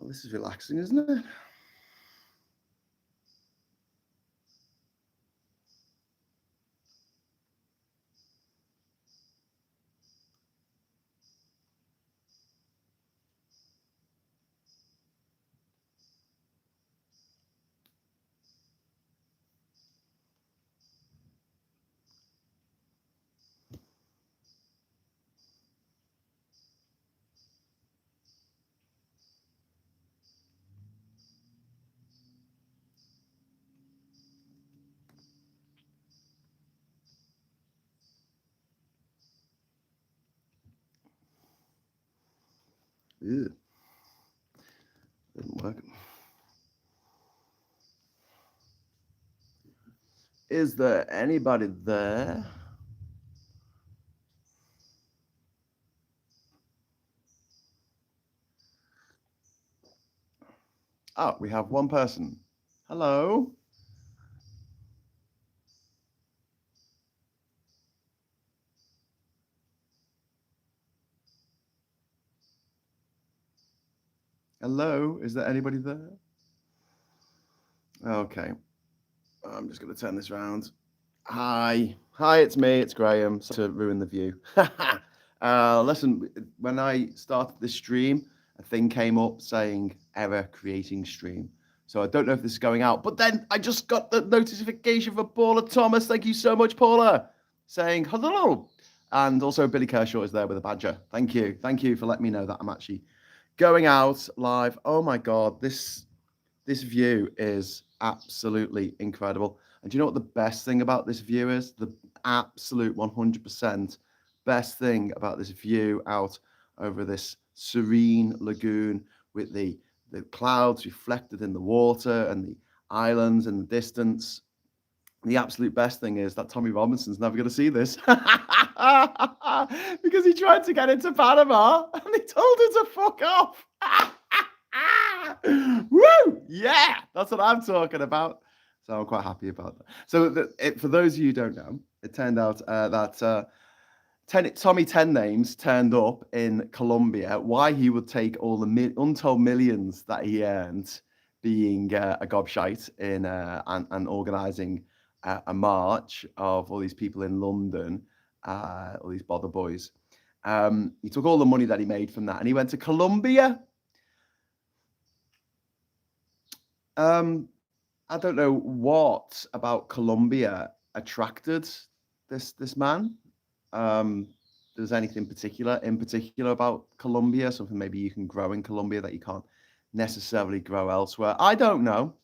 Well, this is relaxing, isn't it? Ew. Didn't work. Is there anybody there? Oh, we have one person. Hello. Hello. Is there anybody there? Okay. I'm just going to turn this around. Hi. Hi, it's me. It's Graham. Sorry to ruin the view. Listen, when I started this stream, a thing came up saying error creating stream. So I don't know if this is going out, but then I just got the notification for Paula Thomas. Thank you so much, Paula, saying hello. And also Billy Kershaw is there with a badger. Thank you. Thank you for letting me know that I'm actually going out live. Oh my God, this view is absolutely incredible. And do you know what the best thing about this view is? The absolute 100% best thing about this view out over this serene lagoon with the clouds reflected in the water and the islands in the distance. The absolute best thing is that Tommy Robinson's never going to see this because he tried to get into Panama and they told him to fuck off. Woo! Yeah, that's what I'm talking about. So I'm quite happy about that. So for those of you who don't know, it turned out that Tommy 10 Names turned up in Colombia. Why he would take all the untold millions that he earned being a gobshite in and organising a march of all these people in London, all these bother boys. He took all the money that he made from that and he went to Colombia. I don't know what about Colombia attracted this man. There's anything in particular about Colombia, something maybe you can grow in Colombia that you can't necessarily grow elsewhere. I don't know.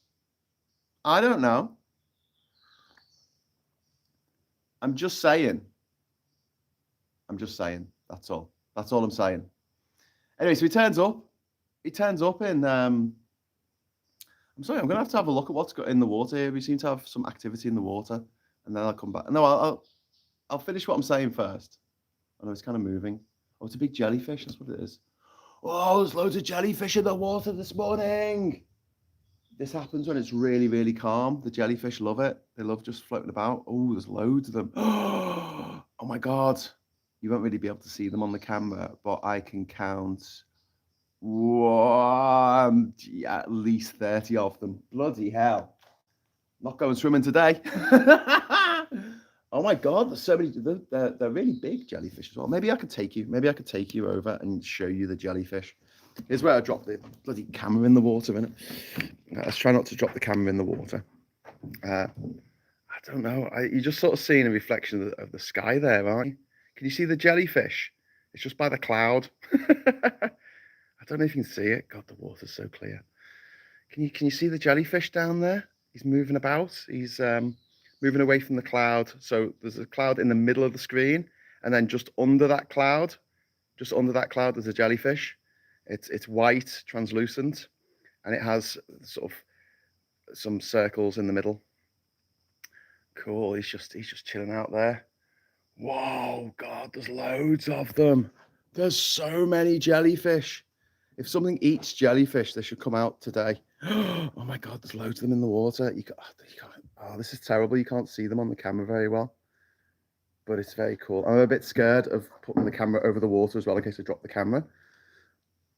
I'm just saying. That's all. That's all I'm saying. Anyway, so he turns up. In I'm sorry, I'm going to have a look at what's got in the water here. We seem to have some activity in the water. And then I'll come back. No, I'll finish what I'm saying first. I know it's kind of moving. Oh, it's a big jellyfish. That's what it is. Oh, there's loads of jellyfish in the water this morning. This happens when it's really, really calm. The jellyfish love it. They love just floating about. Oh, there's loads of them. Oh my God. You won't really be able to see them on the camera, but I can count at least 30 of them. Bloody hell. Not going swimming today. Oh my God, there's so many. They're really big jellyfish as well. Maybe I could take you over and show you the jellyfish. Here's where I drop the bloody camera in the water, innit? Let's try not to drop the camera in the water. I don't know. You're just sort of seeing a reflection of the sky there, aren't you? Can you see the jellyfish? It's just by the cloud. I don't know if you can see it. God, the water's so clear. Can you see the jellyfish down there? He's moving about. He's moving away from the cloud. So there's a cloud in the middle of the screen, and then just under that cloud, there's a jellyfish. It's white, translucent, and it has sort of some circles in the middle. Cool. He's just chilling out there. Whoa, God, there's loads of them. There's so many jellyfish. If something eats jellyfish, they should come out today. Oh my God, there's loads of them in the water. You can't, oh, this is terrible. You can't see them on the camera very well, but it's very cool. I'm a bit scared of putting the camera over the water as well in case I drop the camera.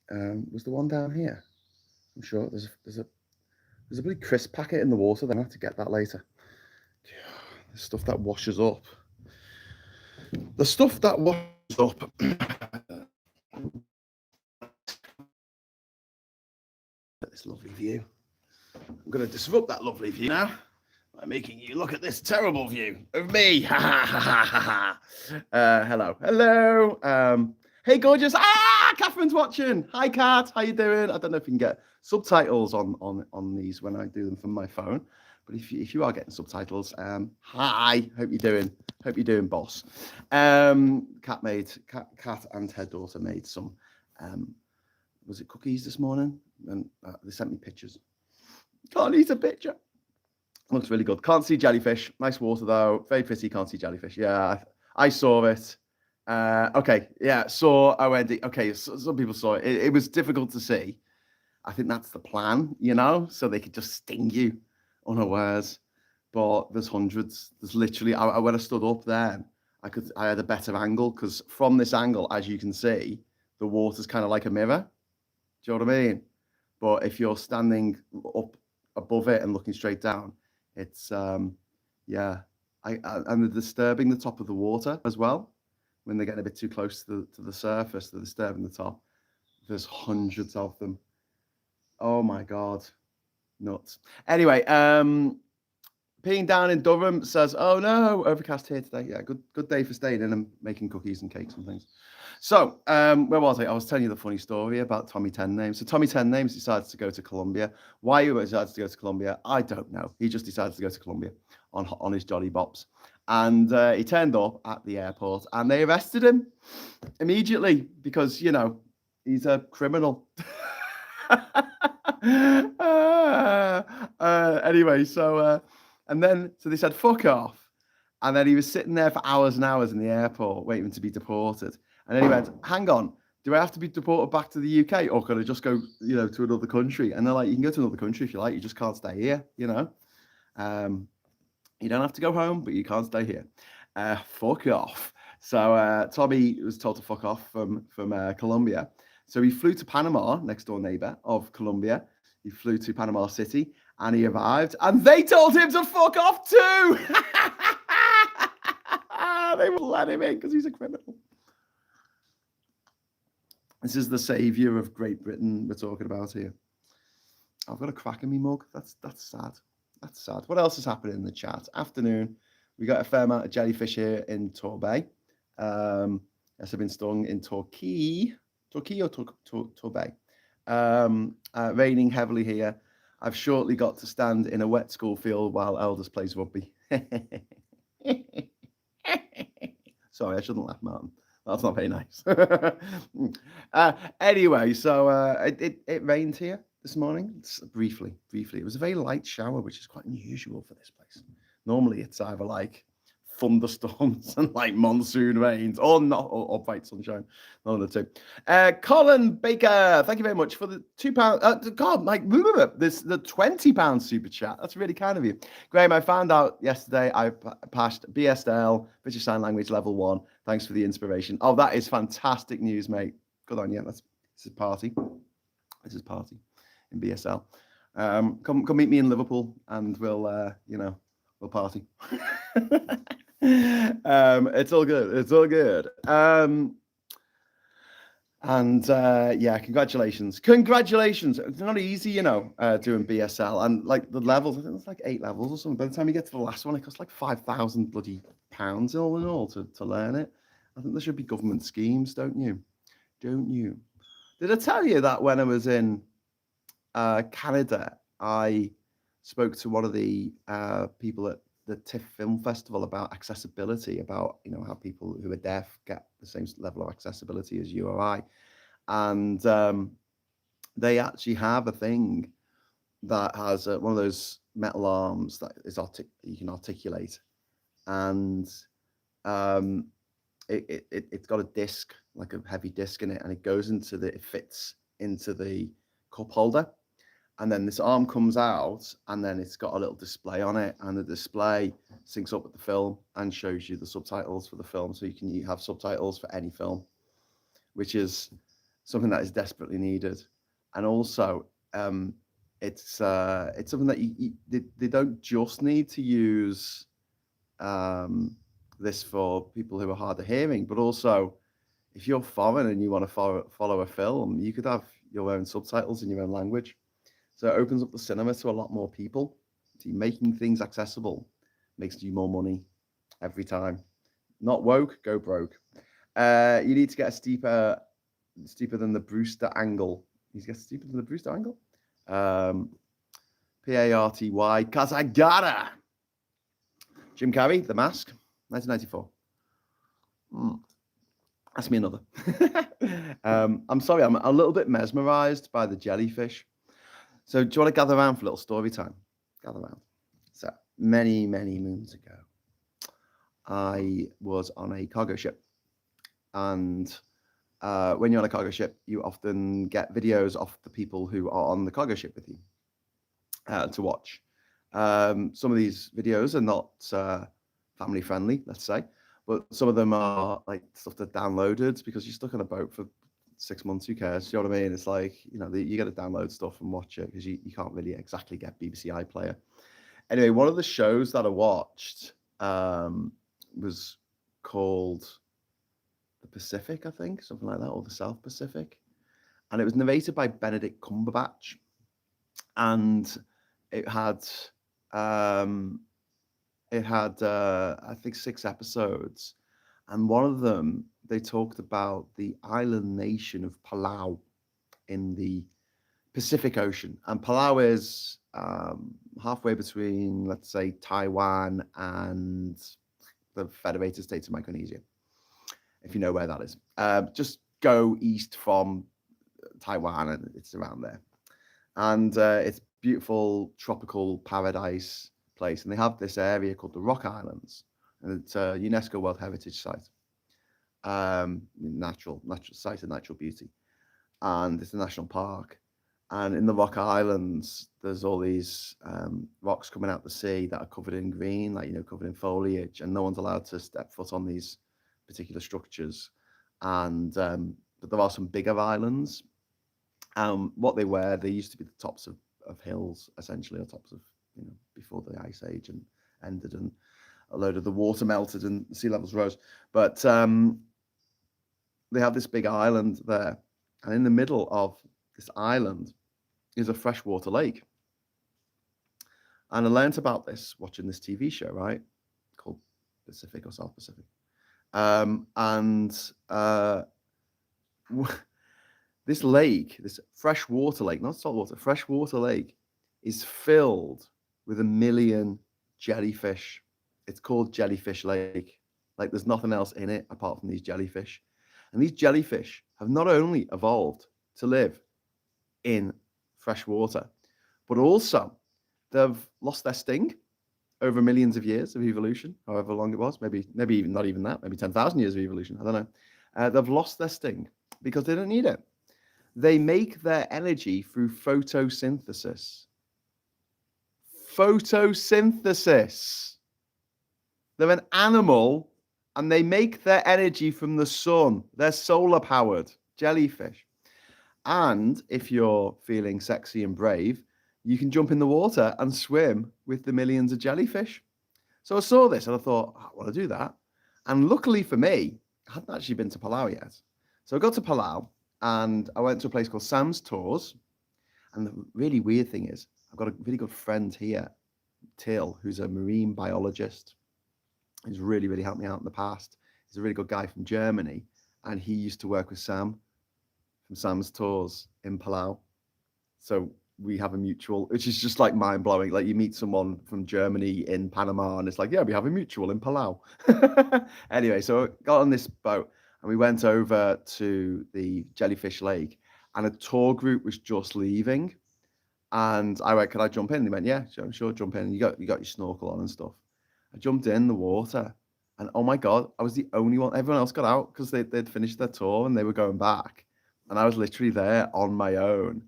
Was the one down here? I'm sure there's a bloody crisp packet in the water. Then I have to get that later. The stuff that washes up. The stuff that washes up. This lovely view. I'm going to disrupt that lovely view now by making you look at this terrible view of me. Hello. Hey, gorgeous. Catherine's watching. Hi, Kat. How you doing? I don't know if you can get subtitles on these when I do them from my phone, but if you are getting subtitles, hi. Hope you're doing, boss. Kat and her daughter made some. Was it cookies this morning? And they sent me pictures. Can't eat a picture. Looks really good. Can't see jellyfish. Nice water though. Very pretty. Can't see jellyfish. Yeah, I saw it. Okay. Yeah. Saw OND. Okay. So, some people saw it. It was difficult to see. I think that's the plan, so they could just sting you unawares. But there's hundreds. There's literally. When I stood up then, I had a better angle because from this angle, as you can see, the water's kind of like a mirror. Do you know what I mean? But if you're standing up above it and looking straight down, it's and they're disturbing the top of the water as well. When they're getting a bit too close to the surface, they're disturbing the top. There's hundreds of them. Oh my God, nuts. Anyway, peeing down in Durham says, "Oh no, overcast here today." Yeah, good day for staying in and making cookies and cakes and things. So, where was I? I was telling you the funny story about Tommy Ten Names. So Tommy Ten Names decided to go to Colombia. Why he decided to go to Colombia, I don't know. He just decided to go to Colombia on his jolly bops. And he turned up at the airport and they arrested him immediately because, he's a criminal. Anyway, so they said, fuck off. And then he was sitting there for hours and hours in the airport waiting to be deported. And then he went, hang on, do I have to be deported back to the UK or can I just go, to another country? And they're like, you can go to another country if you like, you just can't stay here, You don't have to go home, but you can't stay here. Fuck off. So Tommy was told to fuck off from Colombia. So he flew to Panama, next door neighbor of Colombia. He flew to Panama City and he arrived and they told him to fuck off too. They wouldn't let him in because he's a criminal. This is the saviour of Great Britain we're talking about here. I've got a crack in me mug. That's sad. That's sad. What else is happening in the chat? Afternoon. We got a fair amount of jellyfish here in Torbay. Yes, I've been stung in Torquay or Torbay. Raining heavily here. I've shortly got to stand in a wet school field while Elders plays rugby. Sorry, I shouldn't laugh, Martin. That's not very nice. Anyway, so it rained here this morning. Briefly. It was a very light shower, which is quite unusual for this place. Normally, it's either like thunderstorms and like monsoon rains, or not, or bright sunshine. None of the two. Colin Baker, thank you very much for the £2. God, this the £20 super chat. That's really kind of you, Graham. I found out yesterday I passed BSL, British Sign Language Level 1. Thanks for the inspiration. Oh, that is fantastic news, mate. Good on you. This is party. This is party in BSL. Come meet me in Liverpool, and we'll party. It's all good. Congratulations. It's not easy, doing BSL, and like the levels, I think it's like 8 levels or something. By the time you get to the last one, it costs like £5,000 bloody pounds all in all to learn it. I think there should be government schemes, don't you? Did I tell you that when I was in Canada, I spoke to one of the people at the TIFF Film Festival about accessibility, about how people who are deaf get the same level of accessibility as you or I, and they actually have a thing that has one of those metal arms that is you can articulate, and it's got a disc, like a heavy disc in it, and it fits into the cup holder. And then this arm comes out, and then it's got a little display on it, and the display syncs up with the film and shows you the subtitles for the film. So you have subtitles for any film, which is something that is desperately needed. And also, It's something that they don't just need to use this for people who are hard of hearing, but also if you're foreign and you want to follow a film, you could have your own subtitles in your own language. So it opens up the cinema to a lot more people. See, making things accessible makes you more money every time. Not woke, go broke. You need to get a steeper than the Brewster angle. You get steeper than the Brewster angle. Party, cause I gotta. Jim Carrey, The Mask, 1994. Ask me another. I'm sorry, I'm a little bit mesmerized by the jellyfish. So do you want to gather around for a little story time? Gather around. So many, many moons ago, I was on a cargo ship. And when you're on a cargo ship, you often get videos of the people who are on the cargo ship with you to watch. Some of these videos are not family friendly, let's say, but some of them are like stuff that downloaded because you're stuck on a boat for 6 months. Who cares? You know what I mean? It's like, you got to download stuff and watch it because you can't really exactly get BBC iPlayer. Anyway, one of the shows that I watched was called The Pacific, I think, something like that, or the South Pacific. And it was narrated by Benedict Cumberbatch. And it had I think 6 episodes. And one of them, they talked about the island nation of Palau in the Pacific Ocean. And Palau is halfway between, let's say, Taiwan and the Federated States of Micronesia, if you know where that is. Just go east from Taiwan and it's around there. And it's beautiful tropical paradise place. And they have this area called the Rock Islands. And it's a UNESCO World Heritage Site. Natural site of natural beauty. And it's a national park. And in the Rock Islands, there's all these rocks coming out the sea that are covered in green, covered in foliage, and no one's allowed to step foot on these particular structures. And but there are some bigger islands. What they were, they used to be the tops of hills, essentially, or tops of, before the Ice Age and ended, and a load of the water melted and sea levels rose. But they have this big island there, and in the middle of this island is a freshwater lake. And I learned about this watching this TV show, right, called Pacific or South Pacific. This lake, this freshwater lake, not saltwater, freshwater lake, is filled with 1 million jellyfish. It's called Jellyfish Lake. Like, there's nothing else in it apart from these jellyfish. And these jellyfish have not only evolved to live in fresh water, but also they've lost their sting over millions of years of evolution, however long it was, maybe even not even that, maybe 10,000 years of evolution, I don't know. They've lost their sting because they don't need it. They make their energy through photosynthesis. Photosynthesis. They're an animal and they make their energy from the sun. They're solar powered jellyfish. And if you're feeling sexy and brave, you can jump in the water and swim with the millions of jellyfish. So I saw this and I thought, I want to do that. And luckily for me, I hadn't actually been to Palau yet. So I got to Palau and I went to a place called Sam's Tours. And the really weird thing is, I've got a really good friend here, Till, who's a marine biologist. He's really, really helped me out in the past. He's a really good guy from Germany. And he used to work with Sam from Sam's Tours in Palau. So we have a mutual, which is just like mind blowing. Like, you meet someone from Germany in Panama and it's like, yeah, we have a mutual in Palau. Anyway, so I got on this boat and we went over to the Jellyfish Lake and a tour group was just leaving. And I went, can I jump in? They went, yeah, sure, jump in. You got your snorkel on and stuff. I jumped in the water and oh my God, I was the only one. Everyone else got out because they'd finished their tour and they were going back. And I was literally there on my own.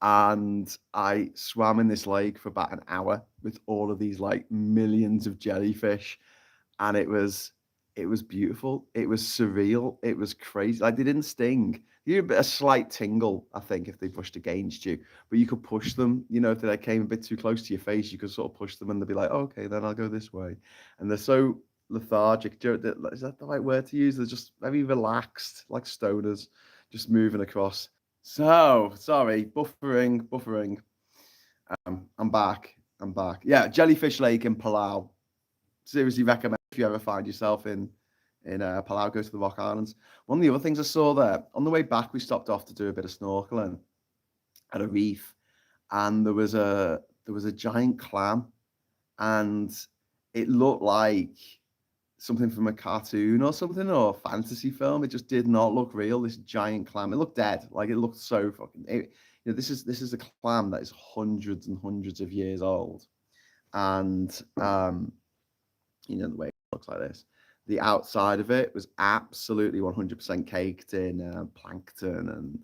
And I swam in this lake for about an hour with all of these like millions of jellyfish. And it was It was beautiful. It was surreal. It was crazy. Like they didn't sting. You had a slight tingle, I think, if they pushed against you. But you could push them. You know, if they came a bit too close to your face, you could sort of push them, and they'd be like, oh, "Okay, then I'll go this way." And they're so lethargic. Is that the right word to use? They're just very relaxed, like stoners, just moving across. So sorry, buffering. I'm back. I'm back. Yeah, Jellyfish Lake in Palau. Seriously recommend if you ever find yourself in Palau, go to the Rock Islands. One of the other things I saw there on the way back, we stopped off to do a bit of snorkeling at a reef, and there was a giant clam, and it looked like something from a cartoon or something or a fantasy film. It just did not look real. This giant clam, it looked dead. Like it looked so fucking. This is a clam that is hundreds and hundreds of years old, and the way it looks like this. The outside of it was absolutely 100% caked in plankton and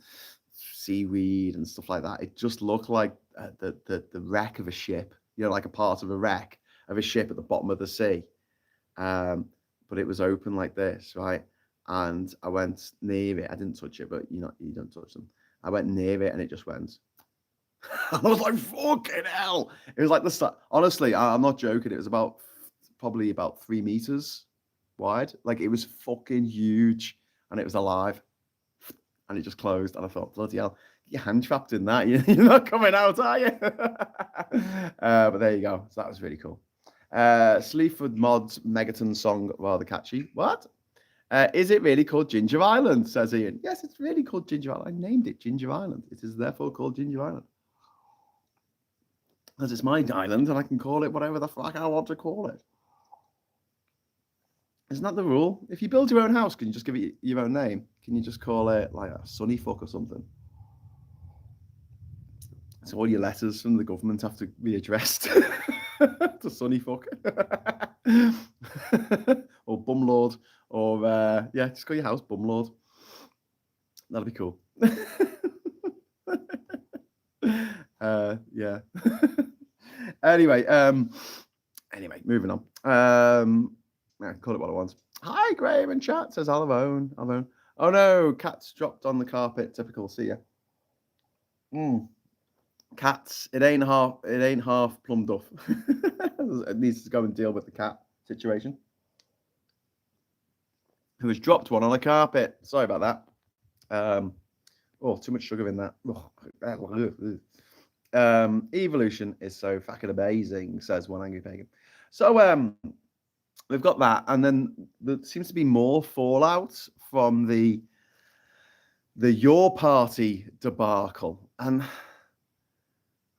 seaweed and stuff like that. It just looked like the wreck of a ship, like a part of a wreck of a ship at the bottom of the sea. But it was open like this, right? And I went near it. I didn't touch it, but you don't touch them. I went near it and it just went. I was like, fucking hell. It was like the honestly, I'm not joking. It was probably about 3 meters wide. Like it was fucking huge, and it was alive, and it just closed. And I thought, bloody hell, you're hand trapped in that. You're not coming out, are you? But there you go. So that was really cool. Sleaford Mods Megaton song, rather catchy. What? Is it really called Jinja Island? Says Ian. Yes, it's really called Jinja Island. I named it Jinja Island. It is therefore called Jinja Island. Because it's my island, and I can call it whatever the fuck I want to call it. Isn't that the rule? If you build your own house, can you just give it your own name? Can you just call it like a Sunny Fuck or something? So all your letters from the government have to be addressed to Sunny Fuck or Bumlord, or just call your house Bumlord. That'd be cool. Yeah. Anyway, moving on. Call it what I want. Hi, Graham in chat, says Alvone. Oh no, cats dropped on the carpet. Typical. See ya. Cats. It ain't half plum duff. It needs to go and deal with the cat situation. Who has dropped one on the carpet? Sorry about that. Too much sugar in that. Evolution is so fucking amazing, says One Angry Pagan. So we've got that, and then there seems to be more fallout from the Your Party debacle, and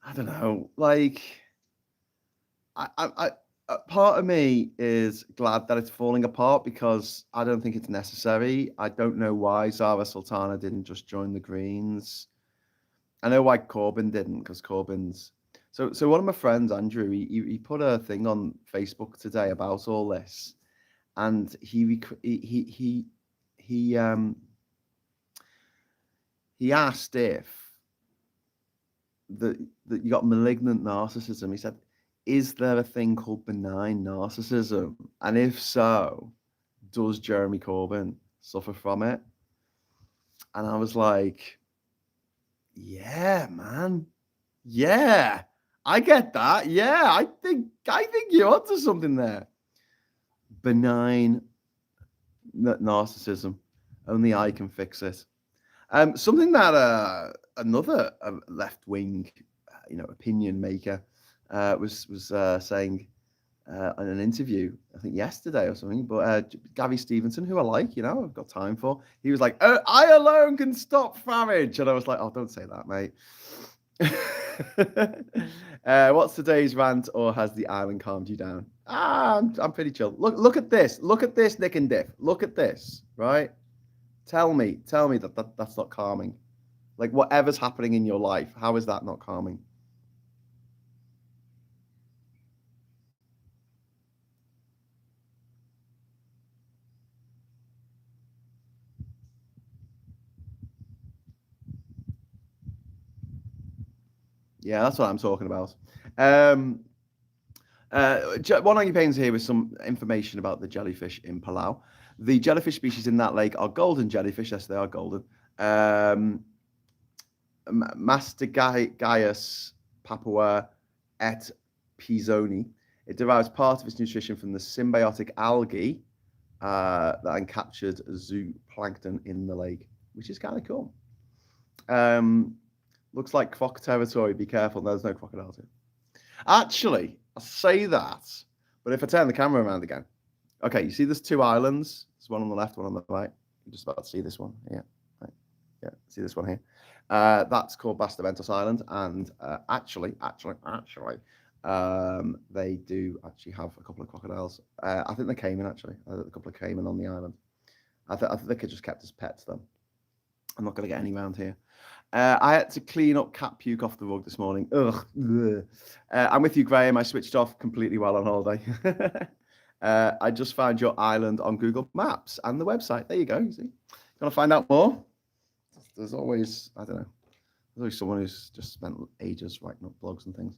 I don't know, like I part of me is glad that it's falling apart because I don't think it's necessary. I don't know why Zara Sultana didn't just join the Greens. I know why Corbyn didn't, because Corbyn's so one of my friends, Andrew, he put a thing on Facebook today about all this, and he asked if that you got malignant narcissism. He said, is there a thing called benign narcissism? And if so, does Jeremy Corbyn suffer from it? And I was like, yeah, man. Yeah, I get that. Yeah, I think you're onto something there. Benign narcissism. Only I can fix it. Something that another left-wing, opinion maker was saying in an interview, I think yesterday or something. But Gavin Stevenson, who I like, I've got time for. He was like, "I alone can stop Farage," and I was like, "Oh, don't say that, mate." What's today's rant, or has the island calmed you down? I'm pretty chill. Look at this. Look at this, Nick and Diff. Look at this, right? Tell me that's not calming. Like whatever's happening in your life, how is that not calming? Yeah, that's what I'm talking about. One of your pains here with some information about the jellyfish in Palau. The jellyfish species in that lake are golden jellyfish. Yes, they are golden. Mastigaius papua et pisoni. It derives part of its nutrition from the symbiotic algae that encaptured zooplankton in the lake, which is kind of cool. Looks like croc territory. Be careful. There's no crocodiles here. Actually, I say that, but if I turn the camera around again, okay, you see there's two islands. There's one on the left, one on the right. You're just about to see this one. Yeah, right. Yeah, see this one here. That's called Bastaventos Island, and actually, they do actually have a couple of crocodiles. I think they're cayman actually. A couple of cayman on the island. I think they could just kept as pets though. I'm not going to get any around here. I had to clean up cat puke off the rug this morning. Ugh. I'm with you, Graham. I switched off completely while on holiday. I just found your island on Google Maps and the website. There you go. You see, want to find out more? There's always, I don't know. There's always someone who's just spent ages writing up blogs and things.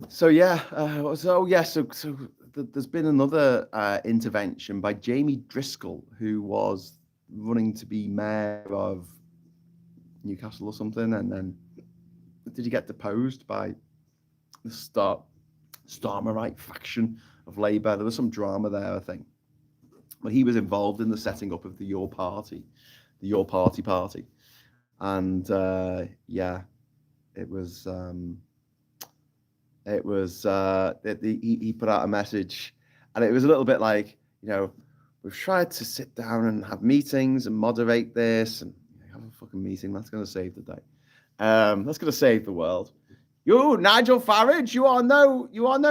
So there's been another intervention by Jamie Driscoll, who was running to be mayor of Newcastle or something, and then did he get deposed by the Starmerite faction of Labour? There was some drama there, I think. But he was involved in the setting up of the Your Party, and he put out a message, and it was a little bit like, we've tried to sit down and have meetings and moderate this, and have a fucking meeting. That's going to save the day. That's going to save the world. You, Nigel Farage, you are no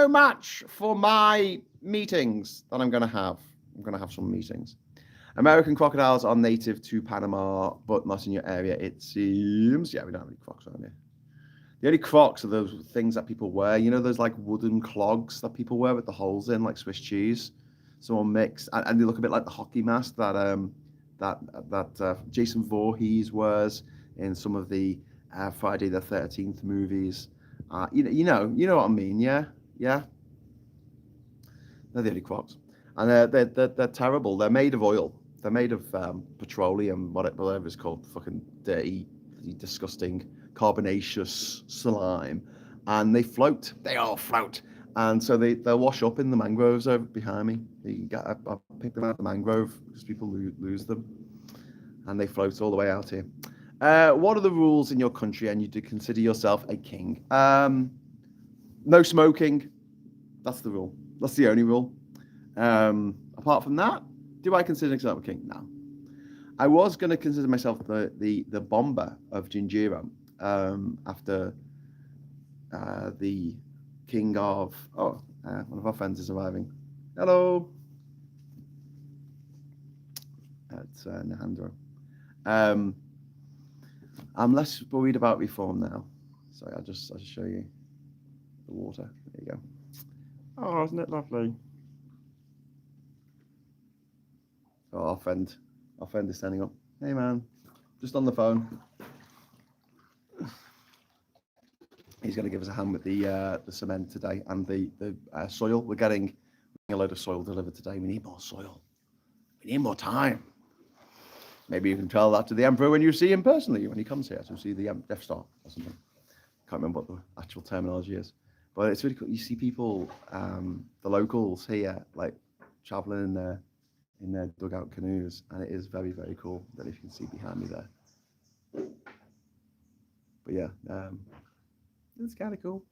match for my meetings that I'm going to have. I'm going to have some meetings. American crocodiles are native to Panama, but not in your area, it seems. Yeah, we don't have any crocs around here. The only crocs are those things that people wear. Those like wooden clogs that people wear with the holes in, like Swiss cheese. So all mixed, and they look a bit like the hockey mask that Jason Voorhees wears in some of the Friday the 13th movies. You know what I mean? Yeah. They're the only crocs, and they're terrible. They're made of oil. They're made of petroleum, whatever it's called, fucking dirty, disgusting, carbonaceous slime, and they float. They all float. And so they'll wash up in the mangroves over behind me. I pick them out of the mangrove because people lose them, and they float all the way out here. What are the rules in your country, and you do consider yourself a king? No smoking. That's the rule. That's the only rule. Apart from that, do I consider myself a king? No. I was going to consider myself the bomber of Jinja after the king of one of our friends is arriving. Hello. It's Nahandro. I'm less worried about reform now. Sorry, I'll just show you the water. There you go. Oh, isn't it lovely? Oh, our friend is standing up. Hey man, just on the phone. He's going to give us a hand with the cement today and the soil. We're getting a load of soil delivered today. We need more soil. We need more time. Maybe you can tell that to the Emperor when you see him personally, when he comes here to see the Death Star or something. Can't remember what the actual terminology is. But it's really cool. You see people, the locals here, like traveling in their dugout canoes, and it is very, very cool. That if you can see behind me there. But yeah, it's kind of cool.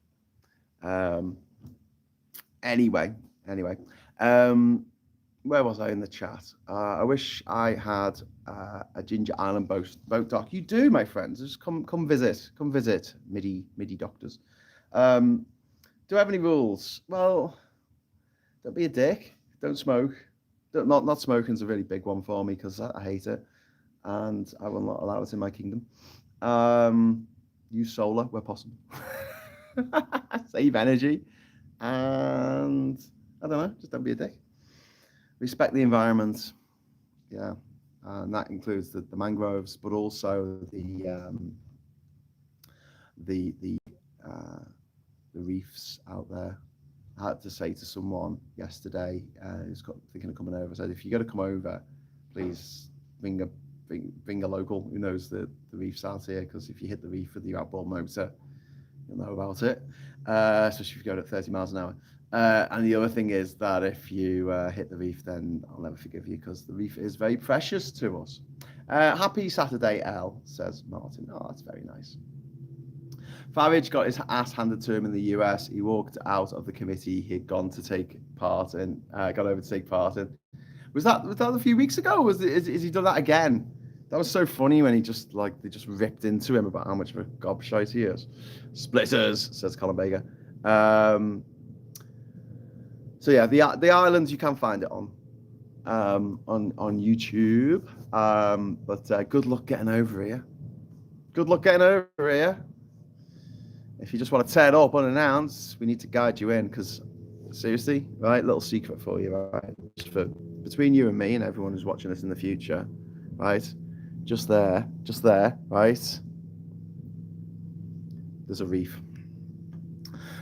Anyway, where was I in the chat? I wish I had a Jinja Island boat dock. You do, my friends. Just come visit, MIDI doctors. Do I have any rules? Well, don't be a dick. Don't smoke. Not smoking's a really big one for me because I hate it, and I will not allow it in my kingdom. Use solar where possible. Save energy, and I don't know. Just don't be a dick. Respect the environment. Yeah, and that includes the mangroves, but also the reefs out there. I had to say to someone yesterday who's thinking of coming over, I said, if you're going to come over, please bring a local who knows the reefs out here, because if you hit the reef with your outboard motor, you'll know about it, especially if you go at 30 miles an hour. And the other thing is that if you hit the reef, then I'll never forgive you, because the reef is very precious to us. Happy Saturday, L, says Martin. Oh, that's very nice. Farage got his ass handed to him in the US. He walked out of the committee he'd gone to take part in, got over to take part in. Was that a few weeks ago? Is he done that again? That was so funny when they just ripped into him about how much of a gobshite he is. Splitters, says Colin Baker. So yeah, the islands, you can find it on YouTube. But good luck getting over here. Good luck getting over here. If you just want to tear it up unannounced, we need to guide you in, because seriously, right? Little secret for you, right? Just for between you and me and everyone who's watching this in the future, right? Just there, right? There's a reef.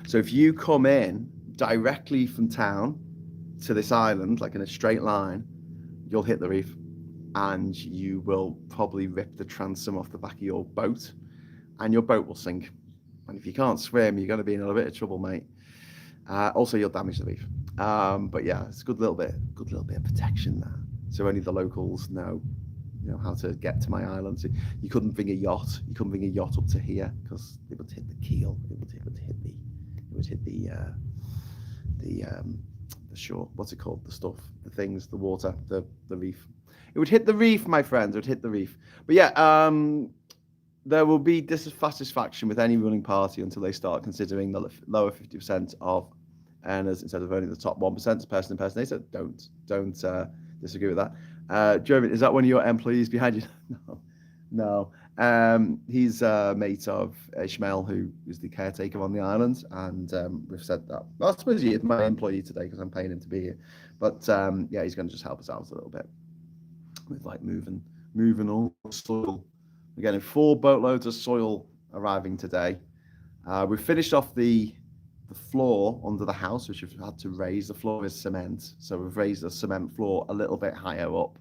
So if you come in directly from town to this island, like in a straight line, you'll hit the reef, and you will probably rip the transom off the back of your boat, and your boat will sink. And if you can't swim, you're going to be in a bit of trouble, mate. Also, you'll damage the reef. But yeah, it's a good little bit of protection there. So only the locals know how to get to my island. So you couldn't bring a yacht. You couldn't bring a yacht up to here, because it would hit the keel. It would hit the shore. What's it called? The stuff, the things, the water, the reef. It would hit the reef, my friends. It would hit the reef. But yeah, there will be dissatisfaction with any ruling party until they start considering the lower 50% of earners instead of only the top 1% person impersonator. Don't disagree with that. Jeremy, is that one of your employees behind you? No. He's a mate of Ishmael, who is the caretaker on the island, and we've said that. Well, I suppose he is my employee today because I'm paying him to be here. But yeah, he's going to just help us out a little bit with like moving all the soil. We're getting 4 boatloads of soil arriving today. We've finished off the floor under the house, which we've had to raise. The floor is cement, so we've raised the cement floor a little bit higher up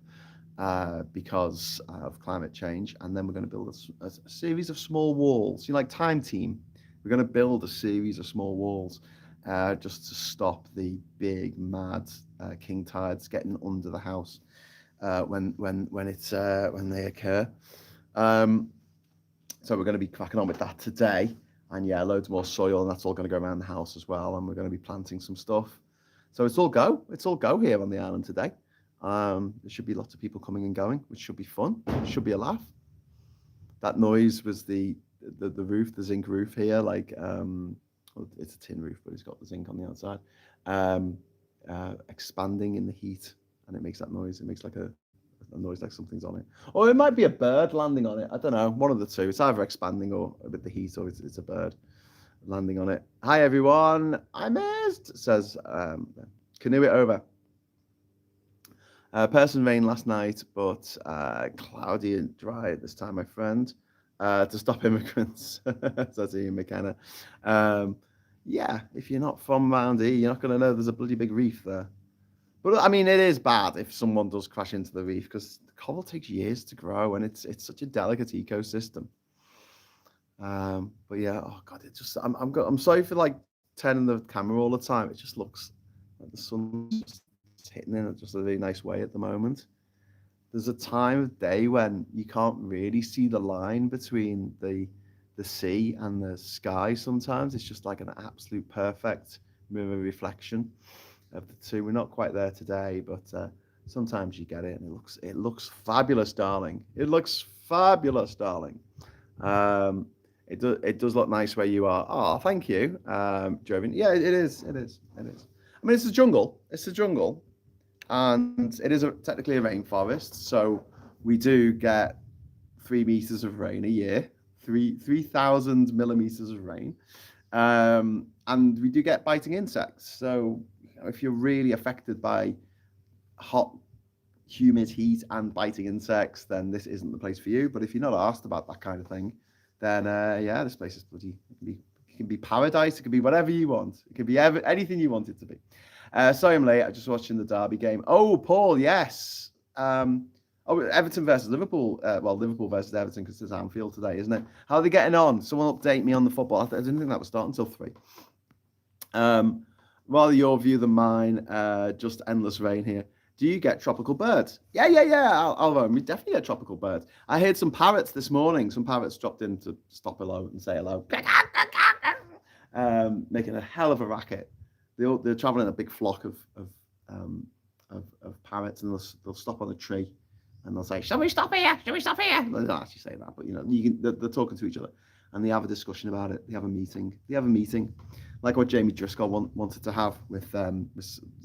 because of climate change. And then we're going to build a series of small walls. Like Time Team, we're going to build a series of small walls just to stop the big, mad king tides getting under the house when they occur. So we're going to be cracking on with that today, and yeah, loads more soil, and that's all going to go around the house as well, and we're going to be planting some stuff. So it's all go here on the island today. There should be lots of people coming and going, which should be fun. It should be a laugh. That noise was the roof, the zinc roof here. Like it's a tin roof, but it's got the zinc on the outside, expanding in the heat, and it makes that noise. It makes like a noise like something's on it, or it might be a bird landing on it. I don't know, one of the two. It's either expanding or with the heat, or it's a bird landing on it. Hi everyone, I missed, says canoe it over. Person rain last night, but cloudy and dry at this time, my friend. To stop immigrants, says Ian McKenna. Yeah, if you're not from around here, you're not going to know there's a bloody big reef there. But I mean, it is bad if someone does crash into the reef, because the coral takes years to grow, and it's such a delicate ecosystem. But yeah, oh god, it just I'm sorry for like turning the camera all the time. It just looks like the sun's just hitting in just a really nice way at the moment. There's a time of day when you can't really see the line between the sea and the sky. Sometimes it's just like an absolute perfect mirror reflection of the two. We're not quite there today, but sometimes you get it, and it looks fabulous, darling. It looks fabulous, darling. It does look nice where you are. Oh, thank you, Joven. Yeah, it is. I mean, it's a jungle. And it is technically a rainforest, so we do get 3 meters of rain a year, 3,000 millimeters of rain, and we do get biting insects. So if you're really affected by hot, humid heat and biting insects, then this isn't the place for you. But if you're not asked about that kind of thing, then yeah, this place is bloody, it can be paradise. It can be whatever you want. It can be anything you want it to be. Sorry I'm late. I'm just watching the Derby game. Oh, Paul, yes. Everton versus Liverpool. Liverpool versus Everton because it's Anfield today, isn't it? How are they getting on? Someone update me on the football. I didn't think that was starting until 3. Rather your view than mine. Just endless rain here. Do you get tropical birds? Yeah. We definitely get tropical birds. I heard some parrots this morning. Some parrots dropped in to stop hello and say hello. Making a hell of a racket. They're traveling in a big flock of parrots, and they'll stop on a tree, and they'll say, "Shall we stop here? Shall we stop here?" They don't actually say that, but they're talking to each other, and they have a discussion about it. They have a meeting, like what Jamie Driscoll wanted to have with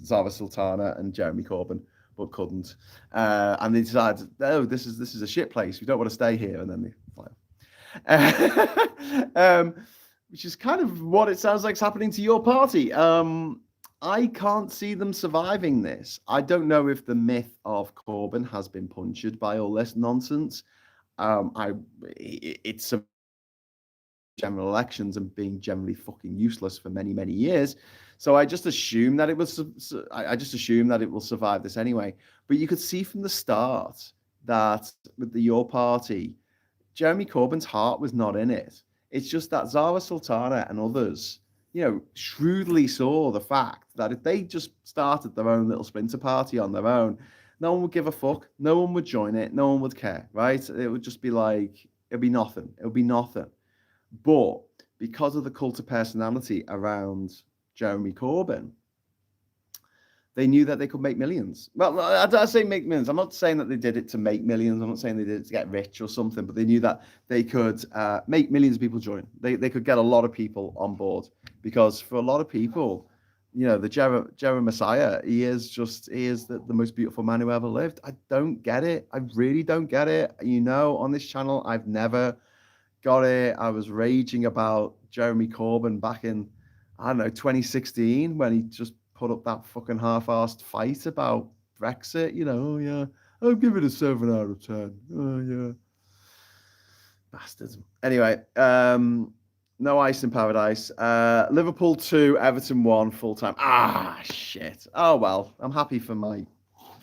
Zara Sultana and Jeremy Corbyn, but couldn't. And they decided, "Oh, this is a shit place. We don't want to stay here," and then they fly off. Which is kind of what it sounds like is happening to your party. I can't see them surviving this. I don't know if the myth of Corbyn has been punctured by all this nonsense. It's general elections and being generally fucking useless for many, many years. So I just assume that it will survive this anyway. But you could see from the start that with your party, Jeremy Corbyn's heart was not in it. It's just that Zara Sultana and others, shrewdly saw the fact that if they just started their own little splinter party on their own, no one would give a fuck. No one would join it. No one would care, right? It would just be like, it'd be nothing. But because of the cult of personality around Jeremy Corbyn, they knew that they could make millions. Well, I say make millions. I'm not saying that they did it to make millions. I'm not saying they did it to get rich or something, but they knew that they could make millions of people join. They could get a lot of people on board, because for a lot of people, the Jeremy Messiah, he is the most beautiful man who ever lived. I don't get it. I really don't get it. On this channel, I've never got it. I was raging about Jeremy Corbyn back in, 2016, when he just put up that fucking half-arsed fight about Brexit. I'll give it a 7 out of 10. Oh, yeah. Bastards. Anyway, no ice in paradise. Liverpool 2, Everton 1, full-time. Ah, shit. Oh, well, I'm happy for my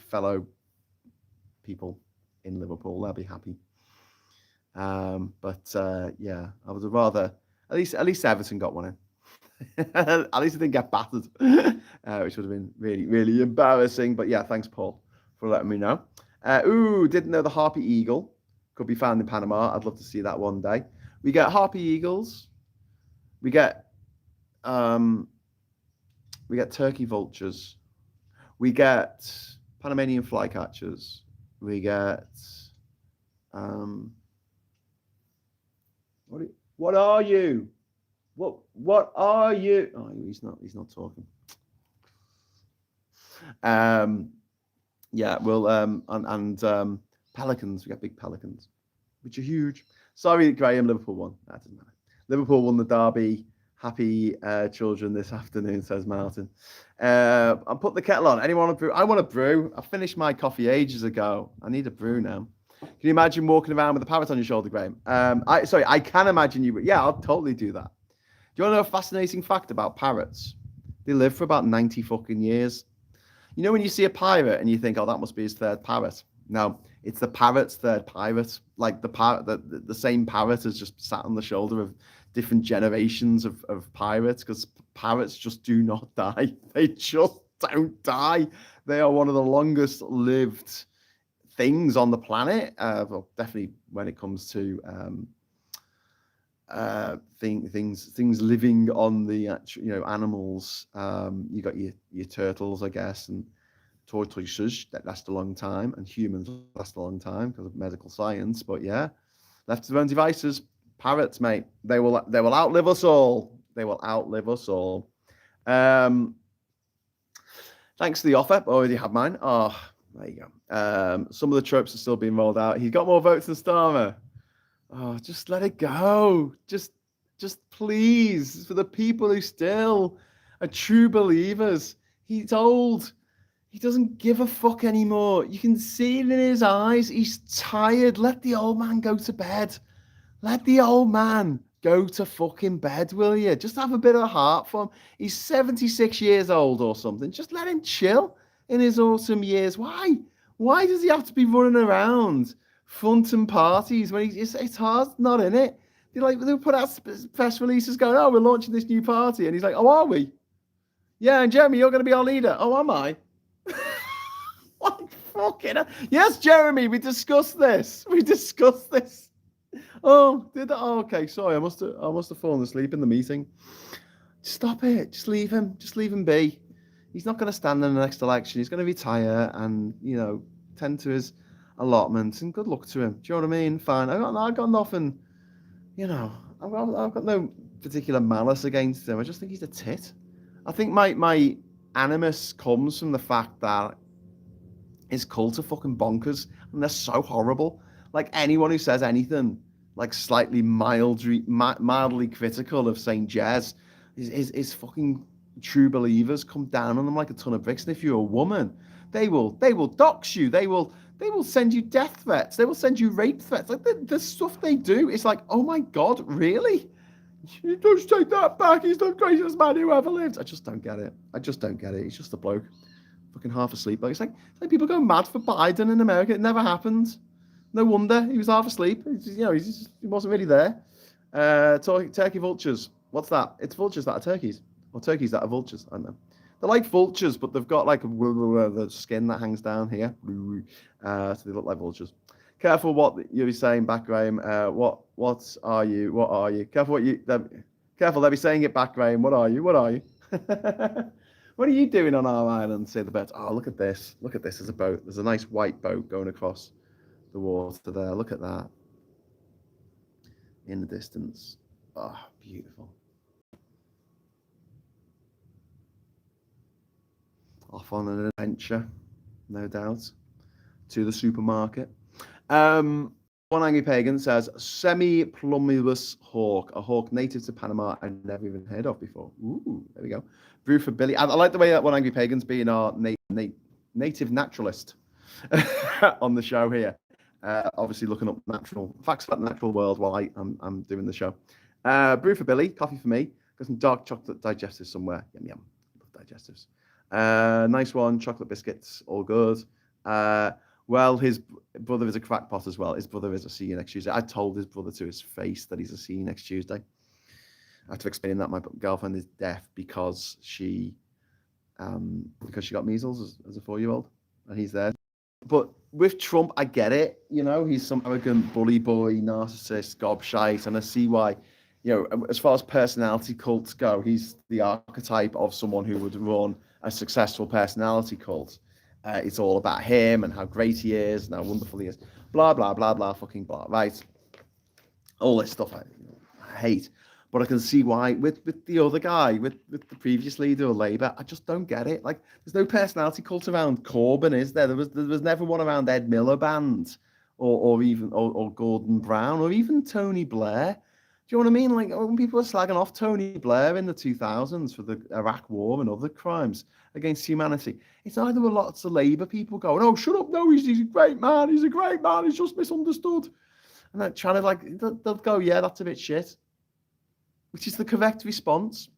fellow people in Liverpool. They'll be happy. Yeah, I would rather, at least Everton got one in. At least I didn't get battered, which would have been really, really embarrassing. But yeah, thanks, Paul, for letting me know. Didn't know the harpy eagle could be found in Panama. I'd love to see that one day. We get harpy eagles. We get turkey vultures. We get Panamanian flycatchers. We get what are you? What are you? Oh, he's not talking. Yeah, well, and pelicans. We got big pelicans, which are huge. Sorry, Graham. Liverpool won. That doesn't matter. Liverpool won the derby. Happy children this afternoon, says Martin. I'll put the kettle on. Anyone want a brew? I want a brew. I finished my coffee ages ago. I need a brew now. Can you imagine walking around with a parrot on your shoulder, Graham? I can imagine you. Yeah, I'll totally do that. Do you want to know a fascinating fact about parrots? They live for about 90 fucking years. When you see a pirate and you think, oh, that must be his third parrot. No, it's the parrot's third pirate. Like the same parrot has just sat on the shoulder of different generations of pirates, because parrots just do not die. They just don't die. They are one of the longest lived things on the planet. Well, definitely when it comes to things living on the actual, animals. You got your turtles, I guess, and tortoises that last a long time, and humans last a long time because of medical science. But yeah, left to their own devices, parrots, mate, they will outlive us all. They will outlive us all. Thanks for the offer. Already have mine. Oh, there you go. Some of the tropes are still being rolled out. He's got more votes than Starmer. Oh, just let it go. Just please, for the people who still are true believers. He's old. He doesn't give a fuck anymore. You can see it in his eyes. He's tired. Let the old man go to bed. Let the old man go to fucking bed, will you? Just have a bit of heart for him. He's 76 years old or something. Just let him chill in his autumn years. Why? Why does he have to be running around fronting parties when it's hard not in it? They put out press releases going, oh, we're launching this new party. And he's like, oh, are we? Yeah, and Jeremy, you're going to be our leader. Oh, am I? Like, fucking hell. Yes, Jeremy, we discussed this. Oh, did that? Oh, okay, sorry. I must have fallen asleep in the meeting. Stop it. Just leave him. Just leave him be. He's not going to stand in the next election. He's going to retire and, tend to his allotments. And good luck to him. Do you know what I mean? Fine. I got nothing. I've got no particular malice against him. I just think he's a tit. I think my animus comes from the fact that his cult are fucking bonkers and they're so horrible. Like anyone who says anything like slightly mildly critical of St. Jez is fucking true believers come down on them like a ton of bricks. And if you're a woman, they will dox you. They will send you death threats. They will send you rape threats. Like the stuff they do, it's like, oh my God, really? You just take that back. He's the greatest man who ever lived. I just don't get it. He's just a bloke, fucking half asleep. Like it's like people go mad for Biden in America. It never happened. No wonder he was half asleep. He wasn't really there. Turkey vultures. What's that? It's vultures that are turkeys, or turkeys that are vultures. I don't know. They're like vultures, but they've got like the skin that hangs down here, so they look like vultures. Careful what you're saying back, Graham. What are you? What are you? Careful, they'll be saying it back, Graham. What are you? What are you? What are you doing on our island? Say the birds. Oh, look at this. Look at this. There's a boat. There's a nice white boat going across the water there. Look at that. In the distance. Oh, beautiful. Off on an adventure, no doubt, to the supermarket. One Angry Pagan says, semi-plumulus hawk, a hawk native to Panama I've never even heard of before. Ooh, there we go. Brew for Billy. I like the way that One Angry Pagan's being our native naturalist on the show here. Obviously looking up natural facts about the natural world while I'm doing the show. Brew for Billy, coffee for me. Got some dark chocolate digestives somewhere. Yum, yum. Love digestives. Nice one. Chocolate biscuits, all good. Well, his brother is a crackpot as well. His brother is a see you next Tuesday. I told his brother to his face that he's a see you next Tuesday. I have to explain that my girlfriend is deaf because she got measles as a 4-year-old, and he's there. But with Trump, I get it. He's some arrogant bully boy, narcissist, gobshite, and I see why. As far as personality cults go, he's the archetype of someone who would run a successful personality cult. It's all about him and how great he is and how wonderful he is. Blah, blah, blah, blah, fucking blah, right? All this stuff I hate. But I can see why with the other guy, with the previous leader of Labour, I just don't get it. Like, there's no personality cult around Corbyn, is there? There was never one around Ed Miliband or even Gordon Brown or even Tony Blair. Do you know what I mean? Like, when people are slagging off Tony Blair in the 2000s for the Iraq War and other crimes against humanity, it's either lots of Labour people going, oh, shut up, no, he's a great man, he's just misunderstood. And they're trying to, they'll go, yeah, that's a bit shit. Which is the correct response.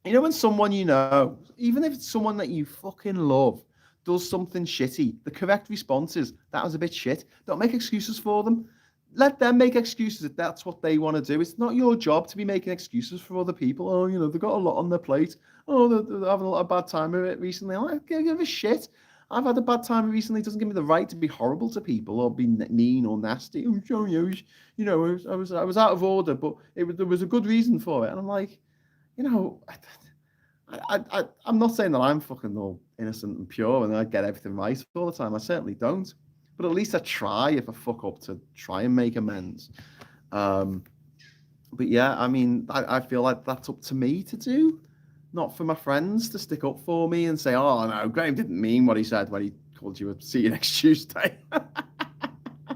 When someone even if it's someone that you fucking love, does something shitty, the correct response is, that was a bit shit. Don't make excuses for them. Let them make excuses if that's what they want to do. It's not your job to be making excuses for other people. Oh, they've got a lot on their plate. Oh, they're having a bad time of it recently. I don't give a shit. I've had a bad time recently. It doesn't give me the right to be horrible to people or be mean or nasty. I was out of order, but there was a good reason for it. And I'm like, I'm not saying that I'm fucking all innocent and pure and I get everything right all the time. I certainly don't. But at least I try, if I fuck up, to try and make amends. But yeah, I mean, I feel like that's up to me to do, not for my friends to stick up for me and say, oh, no, Graham didn't mean what he said when he called you a see you next Tuesday.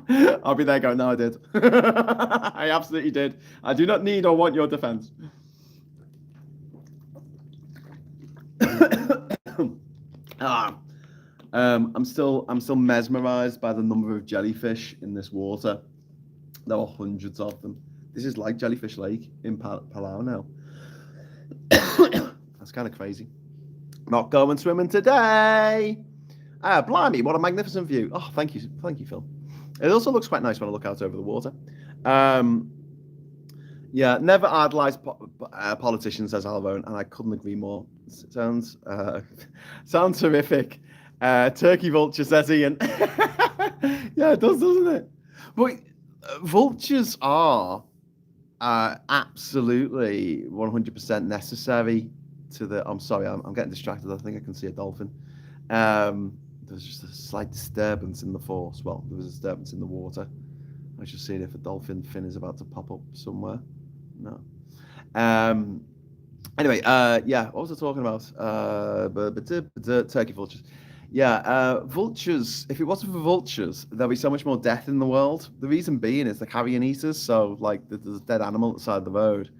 I'll be there going, no, I did. I absolutely did. I do not need or want your defense. I'm still mesmerized by the number of jellyfish in this water. There were hundreds of them. This is like Jellyfish Lake in Palau now. That's kind of crazy. Not going swimming today. Blimey, what a magnificent view. Oh, thank you, Phil. It also looks quite nice when I look out over the water. Yeah, never idolize politicians, says Alvone, and I couldn't agree more. Sounds terrific. Turkey vulture, says Ian. Yeah, it does, doesn't it? But vultures are absolutely 100% necessary to the... I'm sorry, I'm getting distracted. I think I can see a dolphin. There's just a slight disturbance in the force. Well, there was a disturbance in the water. I should see if a dolphin fin is about to pop up somewhere. No. Anyway, yeah, what was I talking about? Turkey vultures. Yeah, vultures, if it wasn't for vultures, there'd be so much more death in the world. The reason being is the carrion eaters. So, like, there's a dead animal at the side of the road.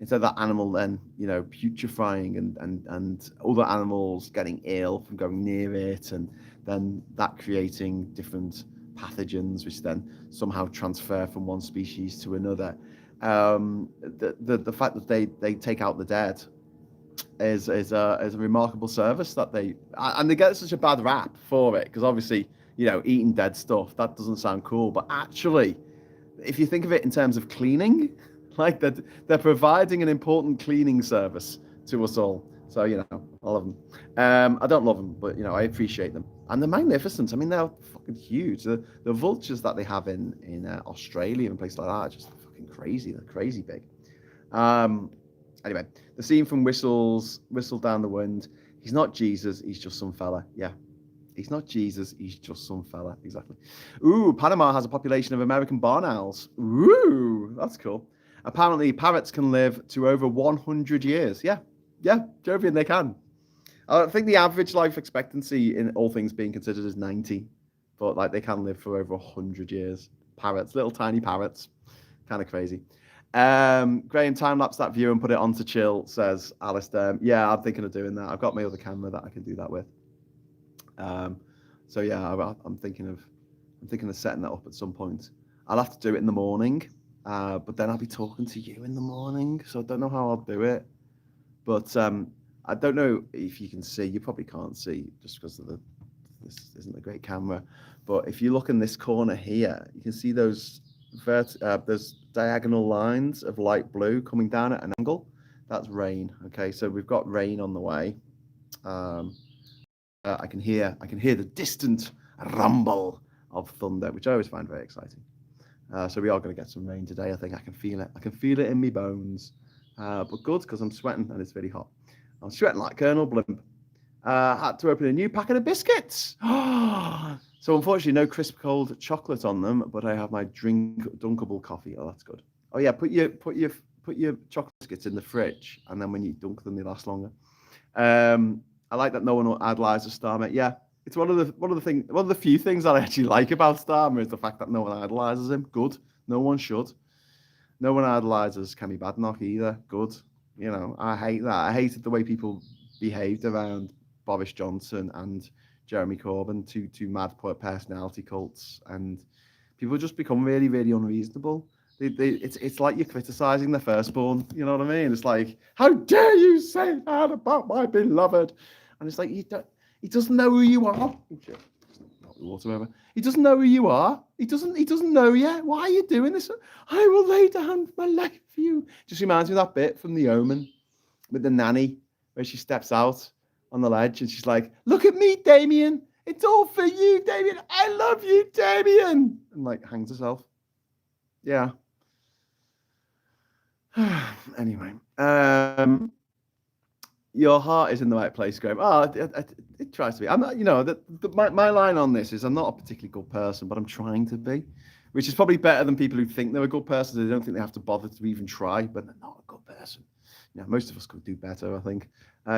Instead of that animal then, putrefying and other animals getting ill from going near it, and then that creating different pathogens, which then somehow transfer from one species to another. The fact that they take out the dead is a remarkable service that they get such a bad rap for it, because obviously eating dead stuff, that doesn't sound cool, but actually if you think of it in terms of cleaning, like they're providing an important cleaning service to us all. So I love them. I don't love them, but I appreciate them, and they're magnificent. I mean, they're fucking huge. The vultures that they have in Australia and places like that are just fucking crazy. They're crazy big. Anyway, the scene from Whistle Down the Wind. He's not Jesus, he's just some fella. Yeah. He's not Jesus, he's just some fella. Exactly. Ooh, Panama has a population of American barn owls. Ooh, that's cool. Apparently, parrots can live to over 100 years. Yeah, Jovian, they can. I think the average life expectancy, in all things being considered, is 90. But, like, they can live for over 100 years. Parrots, little tiny parrots. Kind of crazy. Graham, time-lapse that view and put it onto chill, says Alistair. Yeah, I'm thinking of doing that. I've got my other camera that I can do that with. So yeah, I'm thinking of setting that up at some point. I'll have to do it in the morning, but then I'll be talking to you in the morning, so I don't know how I'll do it. But I don't know if you can see. You probably can't see just because this isn't a great camera. But if you look in this corner here, you can see those diagonal lines of light blue coming down at an angle. That's rain. Okay, so we've got rain on the way. I can hear the distant rumble of thunder, which I always find very exciting. So we are going to get some rain today. I think I can feel it. I can feel it in my bones. But good, because I'm sweating and it's very hot. I'm sweating like Colonel Blimp. Had to open a new packet of biscuits. So unfortunately, no crisp cold chocolate on them, but I have my dunkable coffee. Oh, that's good. Oh yeah, put your chocolate biscuits in the fridge, and then when you dunk them, they last longer. I like that no one idolizes Starmer. Yeah, it's one of the few things that I actually like about Starmer is the fact that no one idolizes him. Good. No one should. No one idolizes Kemi Badenoch either. Good. I hate that. I hated the way people behaved around Boris Johnson and Jeremy Corbyn, two mad personality cults, and people just become really, really unreasonable. It's like you're criticizing the firstborn. You know what I mean? It's like, how dare you say that about my beloved? And it's like, he doesn't know who you are. Oh, shit. Not the water over. He doesn't know who you are. He doesn't know yet. Why are you doing this? I will lay down my life for you. Just reminds me of that bit from The Omen with the nanny where she steps out on the ledge and she's like, look at me, Damien. It's all for you, Damien. I love you, Damien. And like hangs herself. Yeah. Anyway, your heart is in the right place, Graham. It tries to be. I'm not, my line on this is I'm not a particularly good person, but I'm trying to be, which is probably better than people who think they're a good person. They don't think they have to bother to even try, but they're not a good person. Most of us could do better, I think.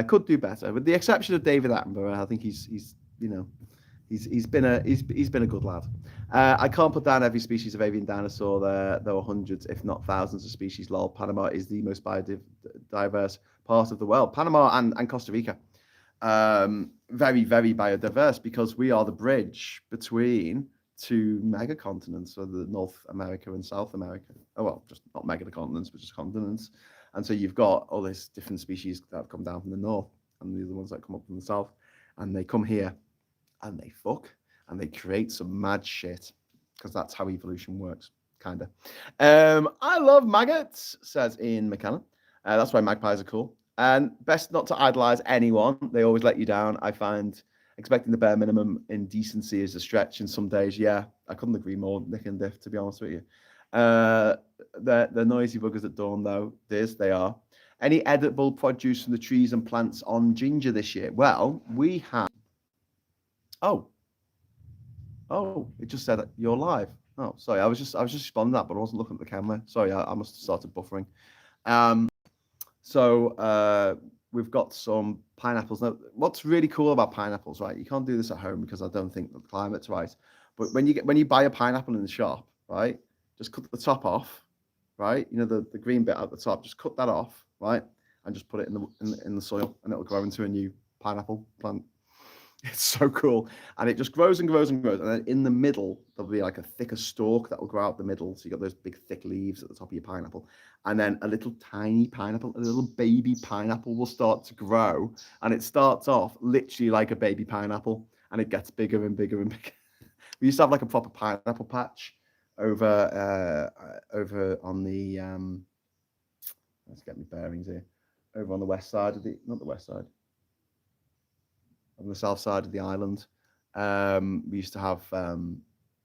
Could do better, with the exception of David Attenborough. I think he's been a good lad. I can't put down every species of avian dinosaur. There are hundreds, if not thousands, of species. Lol. Panama is the most biodiverse part of the world. Panama and Costa Rica, very, very biodiverse, because we are the bridge between two mega continents, so the North America and South America. Oh well, just not mega continents, but just continents. And so you've got all these different species that have come down from the north, and the other ones that come up from the south, and they come here, and they fuck, and they create some mad shit, because that's how evolution works, kind of. I love maggots, says Ian McKenna. That's why magpies are cool. And best not to idolize anyone. They always let you down. I find expecting the bare minimum in decency is a stretch in some days. Yeah, I couldn't agree more, Nick and Diff, to be honest with you. The noisy buggers at dawn, though, they are. Any edible produce from the trees and plants on Jinja this year? Well, we have. Oh, it just said that you're live. Oh, sorry, I was just responding to that, but I wasn't looking at the camera. Sorry, I must have started buffering. So we've got some pineapples. Now, what's really cool about pineapples, right? You can't do this at home because I don't think the climate's right. But when you buy a pineapple in the shop, right, just cut the top off, right? You know, the green bit at the top, just cut that off, right, and just put it in the soil, and it'll grow into a new pineapple plant. It's so cool, and it just grows and grows and grows, and then in the middle there'll be like a thicker stalk that will grow out the middle. So you got those big thick leaves at the top of your pineapple, and then a little tiny pineapple, a little baby pineapple will start to grow, and it starts off literally like a baby pineapple, and it gets bigger and bigger and bigger. We used to have like a proper pineapple patch over on the let's get me bearings here, over on the west side of the, not the west side, on the south side of the island. We used to have, and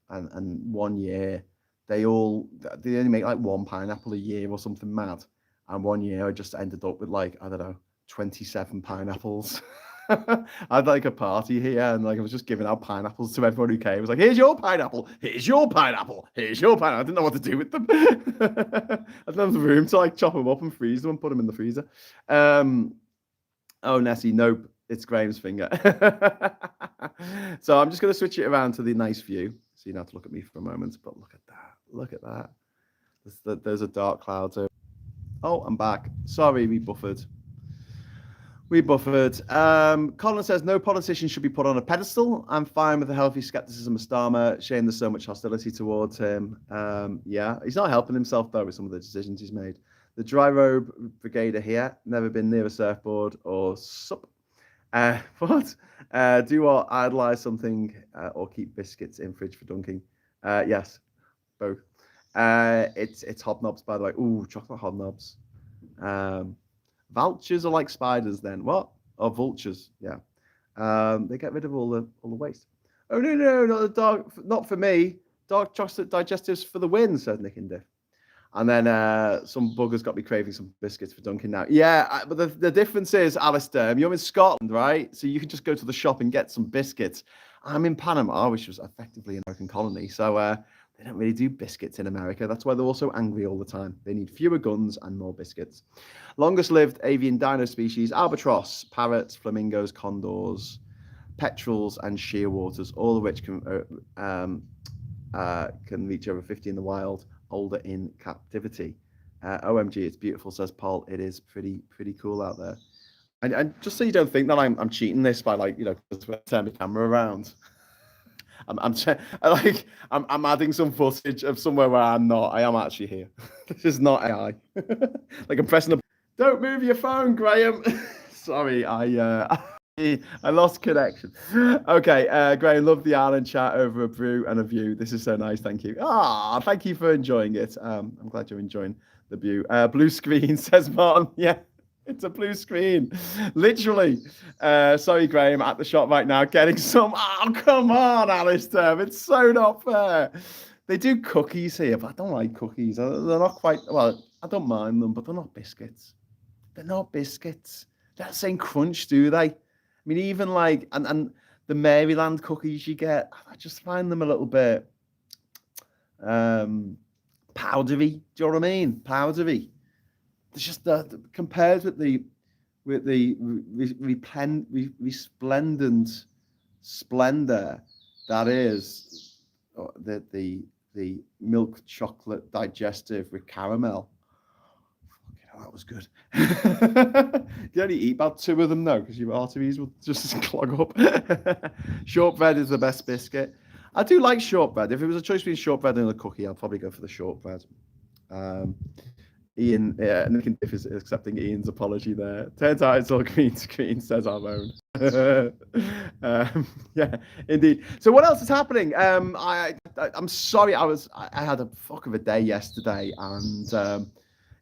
1 year they only make like one pineapple a year or something mad. And 1 year I just ended up with like, I don't know, 27 pineapples. I had like a party here, and like I was just giving out pineapples to everyone who came. I was like, here's your pineapple, here's your pineapple, here's your pineapple. I didn't know what to do with them. I didn't have the room to like chop them up and freeze them and put them in the freezer. Oh, Nessie, nope. It's Graham's finger. So I'm just going to switch it around to the nice view. So you don't have to look at me for a moment, but look at that. Look at that. There's a dark cloud. Oh, I'm back. Sorry, we buffered. Colin says, no politician should be put on a pedestal. I'm fine with the healthy skepticism of Starmer. Shame there's so much hostility towards him. Yeah, he's not helping himself, though, with some of the decisions he's made. The dry robe brigader here, never been near a surfboard or sup. What? Do or idolize something or keep biscuits in fridge for dunking? Yes, both. It's hobnobs, by the way. Ooh, chocolate hobnobs. Vultures are like spiders then. What? Oh, vultures. Yeah. They get rid of all the waste. Oh no, not the dark. Not for me. Dark chocolate digestives for the win, says Nick and Diff. And then some buggers got me craving some biscuits for dunking now. Yeah, but the difference is, Alistair, you're in Scotland, right? So you can just go to the shop and get some biscuits. I'm in Panama, which was effectively an American colony. So they don't really do biscuits in America. That's why they're all so angry all the time. They need fewer guns and more biscuits. Longest lived avian dino species, albatross, parrots, flamingos, condors, petrels, and shearwaters, all of which can reach over 50 in the wild. Older in captivity. OMG, it's beautiful, says Paul. It is pretty cool out there. And just so you don't think that I'm cheating this by like, turn the camera around. I'm adding some footage of somewhere where I'm not. I am actually here. This is not AI. Like I'm pressing the. Don't move your phone, Graham. Sorry, I lost connection. Okay, Graham, love the island chat over a brew and a view. This is so nice. Thank you. Thank you for enjoying it. I'm glad you're enjoying the view. Blue screen, says Martin. Yeah, it's a blue screen. Literally. Sorry, Graham, at the shop right now, getting some. Oh, come on, Alistair. It's so not fair. They do cookies here, but I don't like cookies. They're not quite, well, I don't mind them, but they're not biscuits. They're not biscuits. They're not saying crunch, do they? I mean, even like, and the Maryland cookies you get, I just find them a little bit powdery. Do you know what I mean? Powdery. It's just compared with the resplendent splendor that is the milk chocolate digestive with caramel. That was good. You only eat about 2 of them though, because your arteries will just clog up. Shortbread is the best biscuit. I do like shortbread. If it was a choice between shortbread and a cookie, I'd probably go for the shortbread. Um, Ian, Nick and Diff is accepting Ian's apology there. Turns out it's all green screen, says our own. Yeah, indeed. So what else is happening? I'm sorry, I had a fuck of a day yesterday, and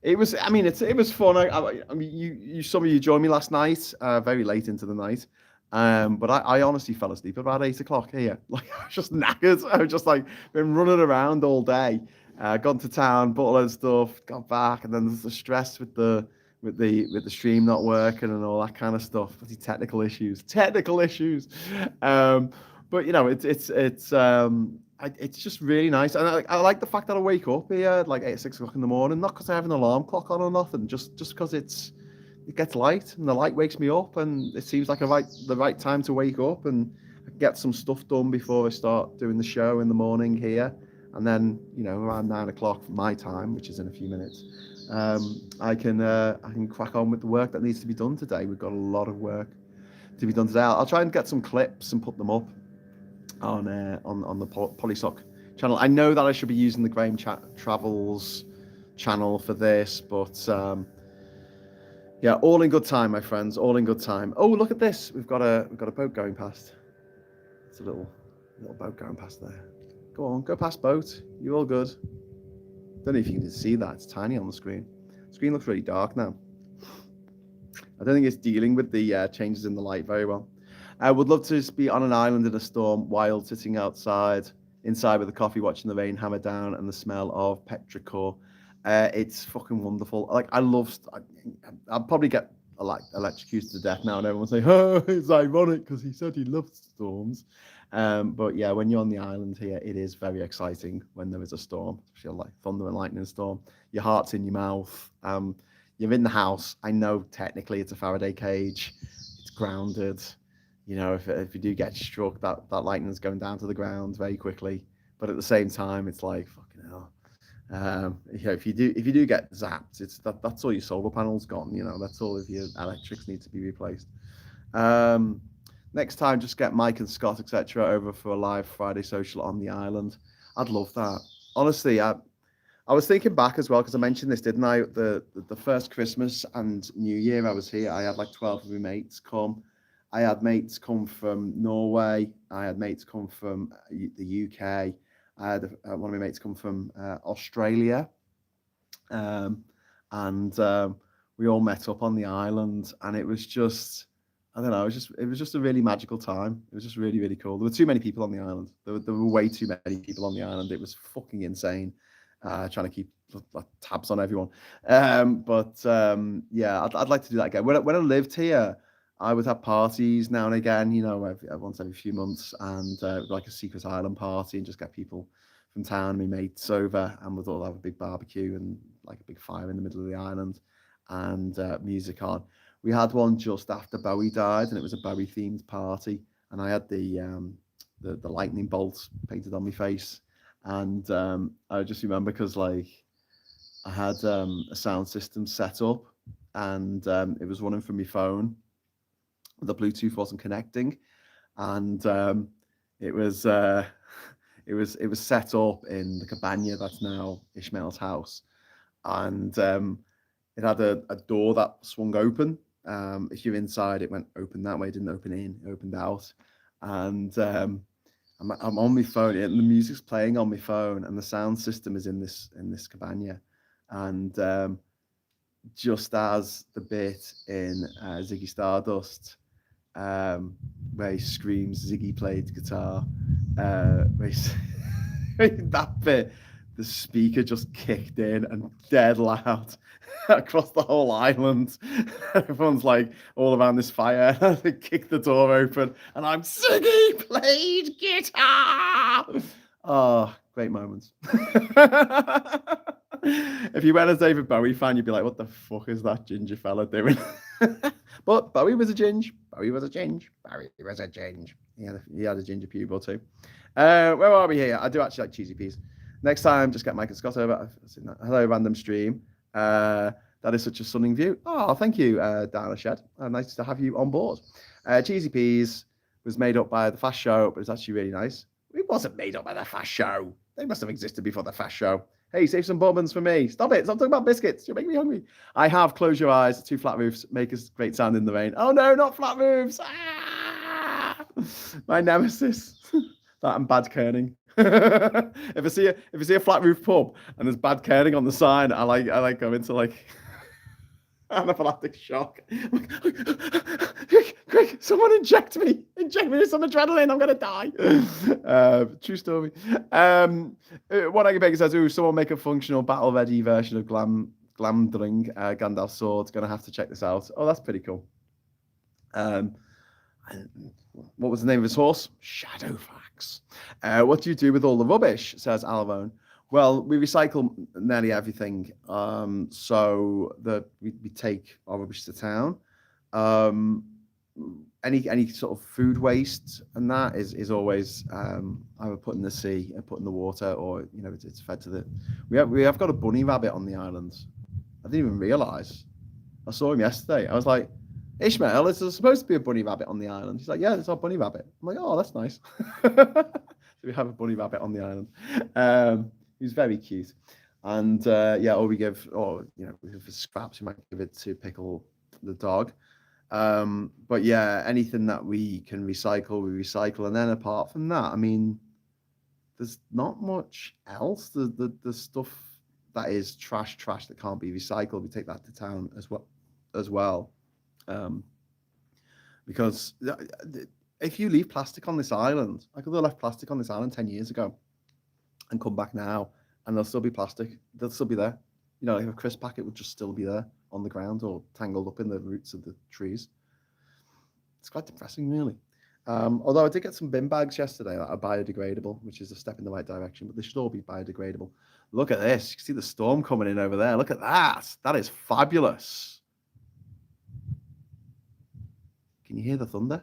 it was. I mean, it was fun. I mean, some of you joined me last night, very late into the night. But I honestly fell asleep about 8 o'clock here. Like I was just knackered. I was just like been running around all day. Gone to town, bought a load of stuff, got back, and then there's the stress with the stream not working and all that kind of stuff. Bloody technical issues. But you know, it's just really nice, and I like the fact that I wake up here at like 6 o'clock in the morning, not because I have an alarm clock on or nothing, just because it gets light and the light wakes me up, and it seems like the right time to wake up and get some stuff done before I start doing the show in the morning here. And then, you know, around 9 o'clock my time, which is in a few minutes, I can crack on with the work that needs to be done today. We've got a lot of work to be done today. I'll try and get some clips and put them up on the Polysock channel. I know that I should be using the Graham Travels channel for this, but yeah, all in good time, my friends. All in good time. Oh, look at this. We've got a boat going past. It's a little boat going past there. Go on, go past boat. You're all good. Don't know if you can see that. It's tiny on the screen. The screen looks really dark now. I don't think it's dealing with the changes in the light very well. I would love to be on an island in a storm while sitting inside with a coffee, watching the rain hammer down and the smell of petrichor. It's fucking wonderful. Like I'll probably get electrocuted to death now, and everyone say, "Oh, it's ironic because he said he loves storms." But yeah, when you're on the island here, it is very exciting when there is a storm, especially like thunder and lightning storm. Your heart's in your mouth. You're in the house. I know technically it's a Faraday cage. It's grounded. You know, if you do get struck, that lightning's going down to the ground very quickly. But at the same time, it's like fucking hell. You know, if you do get zapped, that's all your solar panels gone. You know, that's all of your electrics need to be replaced. Next time, just get Mike and Scott, etc., over for a live Friday social on the island. I'd love that. Honestly, I was thinking back as well, because I mentioned this, didn't I? The first Christmas and New Year I was here, I had like 12 of my mates come. I had mates come from Norway. I had mates come from the UK. I had one of my mates come from Australia. And we all met up on the island, and it was just... I don't know. It was just a really magical time. It was just really, really cool. There were too many people on the island. There were way too many people on the island. It was fucking insane. Trying to keep tabs on everyone. Yeah, I'd like to do that again. When I lived here, I would have parties now and again. You know, once every few months, and like a secret island party, and just get people from town, my mates over, and we'd all have a big barbecue and like a big fire in the middle of the island, and music on. We had one just after Bowie died, and it was a Bowie themed party, and I had the lightning bolts painted on my face, and I just remember because like I had a sound system set up, and it was running from my phone. The Bluetooth wasn't connecting, and it was set up in the cabana that's now Ishmael's house, and it had a door that swung open. If you're inside, it went open that way, it didn't open in, it opened out. And I'm on my phone, and the music's playing on my phone, and the sound system is in this cabana. And just as the bit in Ziggy Stardust, where he screams, Ziggy played guitar, that bit, the speaker just kicked in and dead loud across the whole island. Everyone's like all around this fire. They kick the door open, and I'm Ziggy played guitar. Oh, great moments. If you went as David Bowie fan, you'd be like, what the fuck is that ginger fella doing? But Bowie was a ginge. He had a ginger pube too. Where are we here? I do actually like cheesy peas. Next time, just get Mike and Scott over. I've seen that. Hello, random stream. That is such a stunning view. Oh, thank you, Diana Shed. Nice to have you on board. Cheesy Peas was made up by the Fast Show, but it's actually really nice. It wasn't made up by the fast show. They must have existed before the fast show. Hey, save some bourbons for me. Stop it. Stop talking about biscuits. You're making me hungry. I have. Close your eyes. 2 flat roofs make a great sound in the rain. Oh, no, not flat roofs. Ah! My nemesis. That and bad kerning. If I see a flat roof pub and there's bad kerning on the sign, I like go into like anaphylactic shock. Quick, someone inject me with some adrenaline. I'm gonna die. True story. One Egg Baker says, "Ooh, someone make a functional battle ready version of Glamdring Gandalf's sword. Gonna have to check this out." Oh, that's pretty cool. What was the name of his horse? Shadowfax. What do you do with all the rubbish? Says Alvone. Well, we recycle nearly everything. So we take our rubbish to town. Any sort of food waste and that is always either put in the sea and put in the water, or it's fed to the. We have got a bunny rabbit on the island. I didn't even realise. I saw him yesterday. I was like, Ishmael, is there supposed to be a bunny rabbit on the island? He's like, yeah, it's our bunny rabbit. I'm like, oh, that's nice. So we have a bunny rabbit on the island. He's very cute. And or we give scraps, we might give it to Pickle the dog. But yeah, anything that we can recycle, we recycle. And then apart from that, I mean, there's not much else. The stuff that is trash that can't be recycled, we take that to town as well. Because if you leave plastic on this island, I could have left plastic on this island 10 years ago and come back now, and there'll still be plastic. They'll still be there. Like a crisp packet would just still be there on the ground or tangled up in the roots of the trees. It's quite depressing, really. Although I did get some bin bags yesterday that are biodegradable, which is a step in the right direction, but they should all be biodegradable. Look at this. You can see the storm coming in over there. Look at that. That is fabulous. Can you hear the thunder?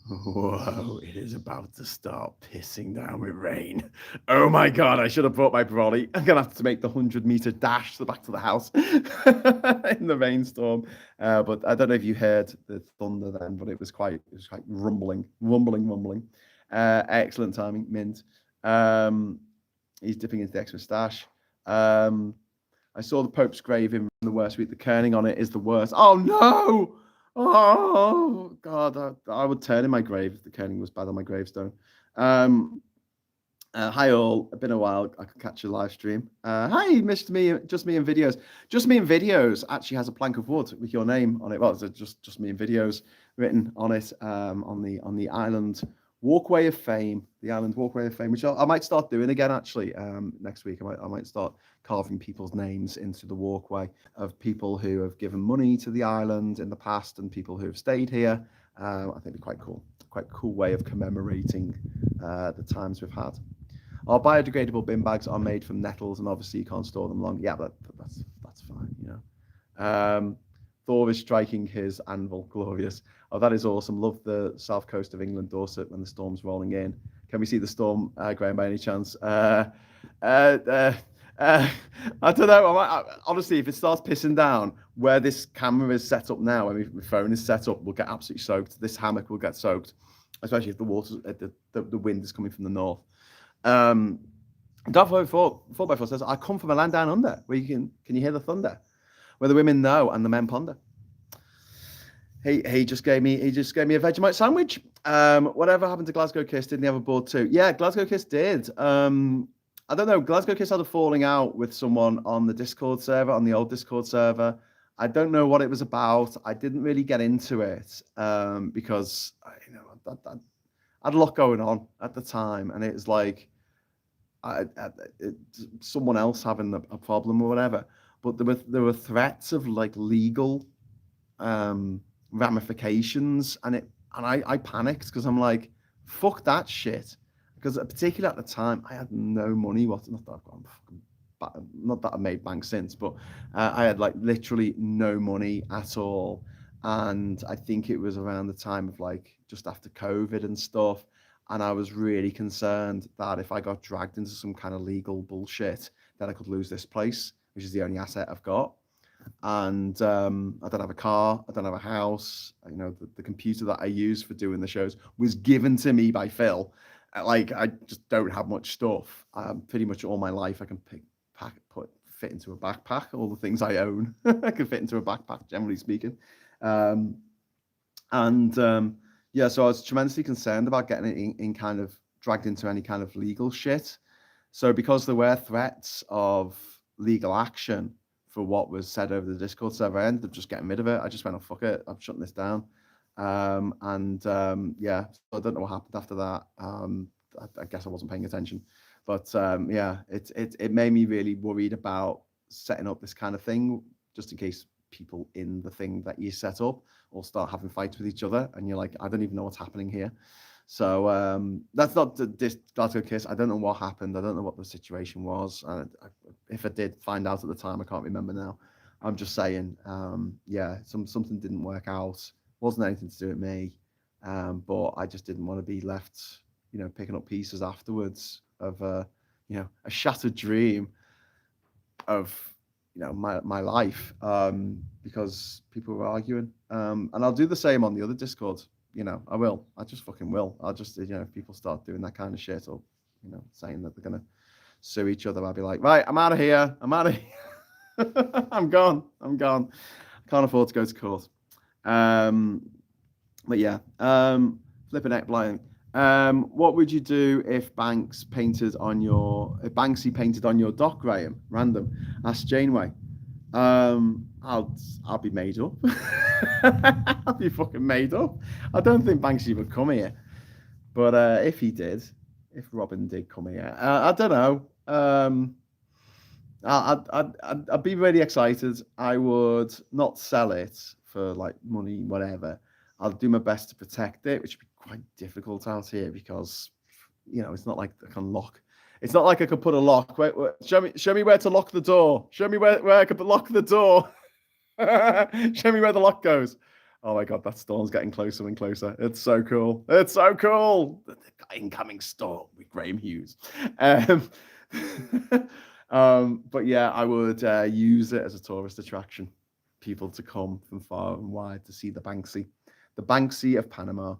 Whoa, it is about to start pissing down with rain. Oh my God, I should have brought my brolly. I'm going to have to make the 100-meter dash back to the house in the rainstorm. But I don't know if you heard the thunder then, but it was quite rumbling. Excellent timing, Mint. He's dipping into the extra stash. I saw the Pope's grave in the worst week. The kerning on it is the worst. Oh no! Oh God, I would turn in my grave if the kerning was bad on my gravestone. Hi all, it's been a while. I could catch a live stream. Hi, missed me. Just me in videos. Just me in videos actually has a plank of wood with your name on it. Well, it's just me in videos written on it. On the Island Walkway of Fame, the Island Walkway of Fame, which I might start doing again actually next week. I might start carving people's names into the walkway of people who have given money to the island in the past and people who have stayed here. I think it'd be quite cool way of commemorating the times we've had. Our biodegradable bin bags are made from nettles, and obviously you can't store them long. Yeah, but that's fine, Thor is striking his anvil. Glorious. Oh, that is awesome. Love the south coast of England, Dorset, when the storm's rolling in. Can we see the storm, Graham, by any chance? I don't know. Honestly, if it starts pissing down, where this camera is set up now, where my phone is set up, will get absolutely soaked. This hammock will get soaked, especially if the water, the wind is coming from the north. Darth 4x4 says, I come from a land down under where can you hear the thunder? Where the women know and the men ponder. He just gave me a Vegemite sandwich. Whatever happened to Glasgow Kiss? Didn't he have a board too? Yeah, Glasgow Kiss did. I don't know. Glasgow Kiss had a falling out with someone on the Discord server, on the old Discord server. I don't know what it was about. I didn't really get into it because I had a lot going on at the time, and it was like someone else having a problem or whatever. But there were threats of like legal ramifications, and I panicked because I'm like, fuck that shit. Because particularly at the time, I had no money. Not that I've made bank since, but I had like literally no money at all. And I think it was around the time of like just after COVID and stuff. and I was really concerned that if I got dragged into some kind of legal bullshit, that I could lose this place, which is the only asset I've got. And I don't have a car, I don't have a house. You know, the computer that I use for doing the shows was given to me by Phil. Like, I just don't have much stuff. Pretty much all my life I can fit into a backpack. All the things I own I can fit into a backpack, generally speaking. Yeah, so I was tremendously concerned about getting in kind of dragged into any kind of legal shit. So because there were threats of legal action for what was said over the Discord server, I ended up just getting rid of it. I just went, oh, fuck it, I'm shutting this down. Yeah, so I don't know what happened after that. I guess I wasn't paying attention. But yeah, it made me really worried about setting up this kind of thing, just in case people in the thing that you set up all start having fights with each other, and you're like, I don't even know what's happening here. So that's not this Glasgow Kiss. I don't know what happened. I don't know what the situation was. If I did find out at the time, I can't remember now. I'm just saying, yeah, something didn't work out. Wasn't anything to do with me, but I just didn't want to be left, you know, picking up pieces afterwards of you know, a shattered dream of, you know, my life, because people were arguing. And I'll do the same on the other Discord. You know, I just fucking will. I'll just, you know, if people start doing that kind of shit, or, you know, saying that they're gonna sue each other, I'll be like, right, I'm out of here. I'm gone. I can't afford to go to court. But yeah, flipping out blind. What would you do if Banksy painted on your dock, Graham? Random. Ask Janeway. I'll be made up. I'll be fucking made up. I don't think Banksy would come here, but if he did, if Robin did come here, I don't know. I'd be really excited. I would not sell it for like money, whatever. I'll do my best to protect it, which would be quite difficult out here because, you know, it's not like I can lock. It's not like I could put a lock. Wait, show me where to lock the door. Show me where I could lock the door. Show me where the lock goes. Oh my God, that storm's getting closer and closer. It's so cool. It's so cool. The incoming storm with Graham Hughes. But yeah, I would use it as a tourist attraction. People to come from far and wide to see the Banksy of Panama.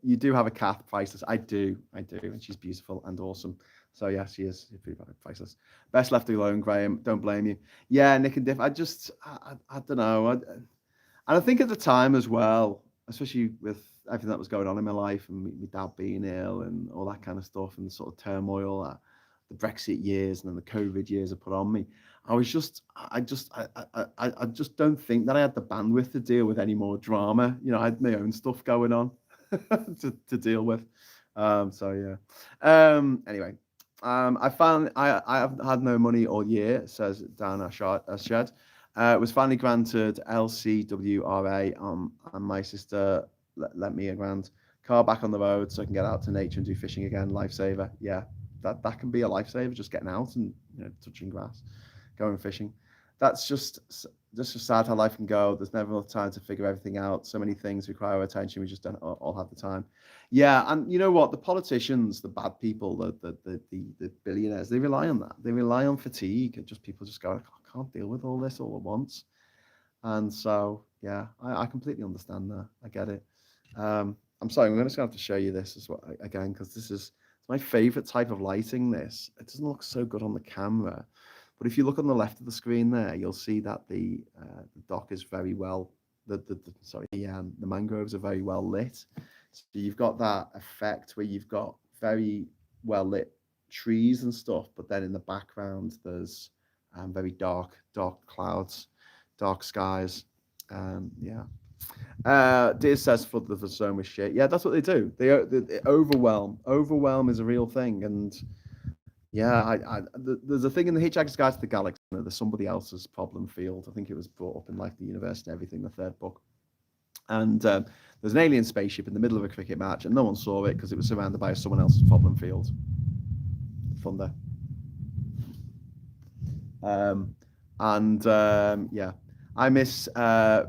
You do have a cat, priceless. I do, and she's beautiful and awesome. So yeah, she is pretty priceless. Best left alone, Graham. Don't blame you. Yeah, Nick and Diff. I don't know. And I think at the time as well, especially with everything that was going on in my life and my dad being ill and all that kind of stuff, and the sort of turmoil that the Brexit years and then the COVID years have put on me, I just don't think that I had the bandwidth to deal with any more drama. You know, I had my own stuff going on to deal with. So yeah. Anyway, I found I have had no money all year, says Dan Ashad. Was finally granted LCWRA, and my sister lent me a grand. Car back on the road so I can get out to nature and do fishing again. Lifesaver. Yeah, that can be a lifesaver, just getting out and, you know, touching grass, going fishing. That's just sad how life can go. There's never enough time to figure everything out. So many things require our attention. We just don't all have the time. Yeah, and you know what? The politicians, the bad people, the billionaires, they rely on that. They rely on fatigue. And just people just go, I can't deal with all this all at once. And so, yeah, I completely understand that. I get it. I'm sorry, I'm just going to have to show you this as well again, because this is my favorite type of lighting. It doesn't look so good on the camera. But if you look on the left of the screen there, you'll see that the dock is very well, the mangroves are very well lit. So you've got that effect where you've got very well lit trees and stuff, but then in the background there's very dark clouds, dark skies. Yeah. Dear says flood the zone with shit. Yeah, that's what they do. They overwhelm. Overwhelm is a real thing, and yeah, there's a thing in the Hitchhiker's Guide to the Galaxy. There's somebody else's problem field. I think it was brought up in like the universe and everything, the third book. And there's an alien spaceship in the middle of a cricket match, and no one saw it because it was surrounded by someone else's problem field. Thunder. Yeah, I miss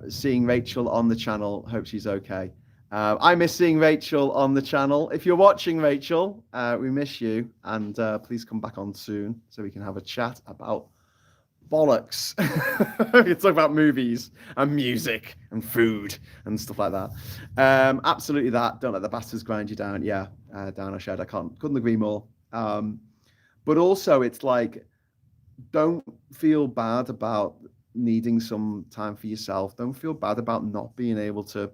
seeing Rachel on the channel. Hope she's okay. I miss seeing Rachel on the channel. If you're watching, Rachel, we miss you, and please come back on soon so we can have a chat about bollocks. We can talk about movies and music and food and stuff like that. Absolutely that. Don't let the bastards grind you down. Yeah, down a shed. Couldn't agree more. But also, it's like, don't feel bad about needing some time for yourself. Don't feel bad about not being able to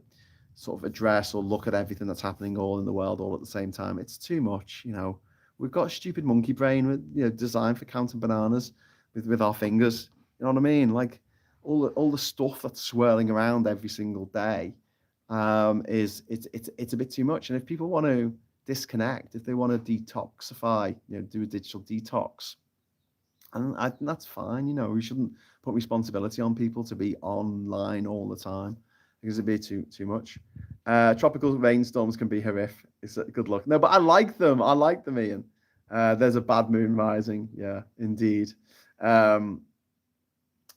sort of address or look at everything that's happening all in the world all at the same time. It's too much, We've got a stupid monkey brain, designed for counting bananas with our fingers. You know what I mean? Like all the stuff that's swirling around every single day it's a bit too much. And if people want to disconnect, if they want to detoxify, do a digital detox, and I think that's fine. We shouldn't put responsibility on people to be online all the time, because it'd be too much. Tropical rainstorms can be horrific. It's good luck. No, but I like them. Ian. There's a bad moon rising. Yeah, indeed.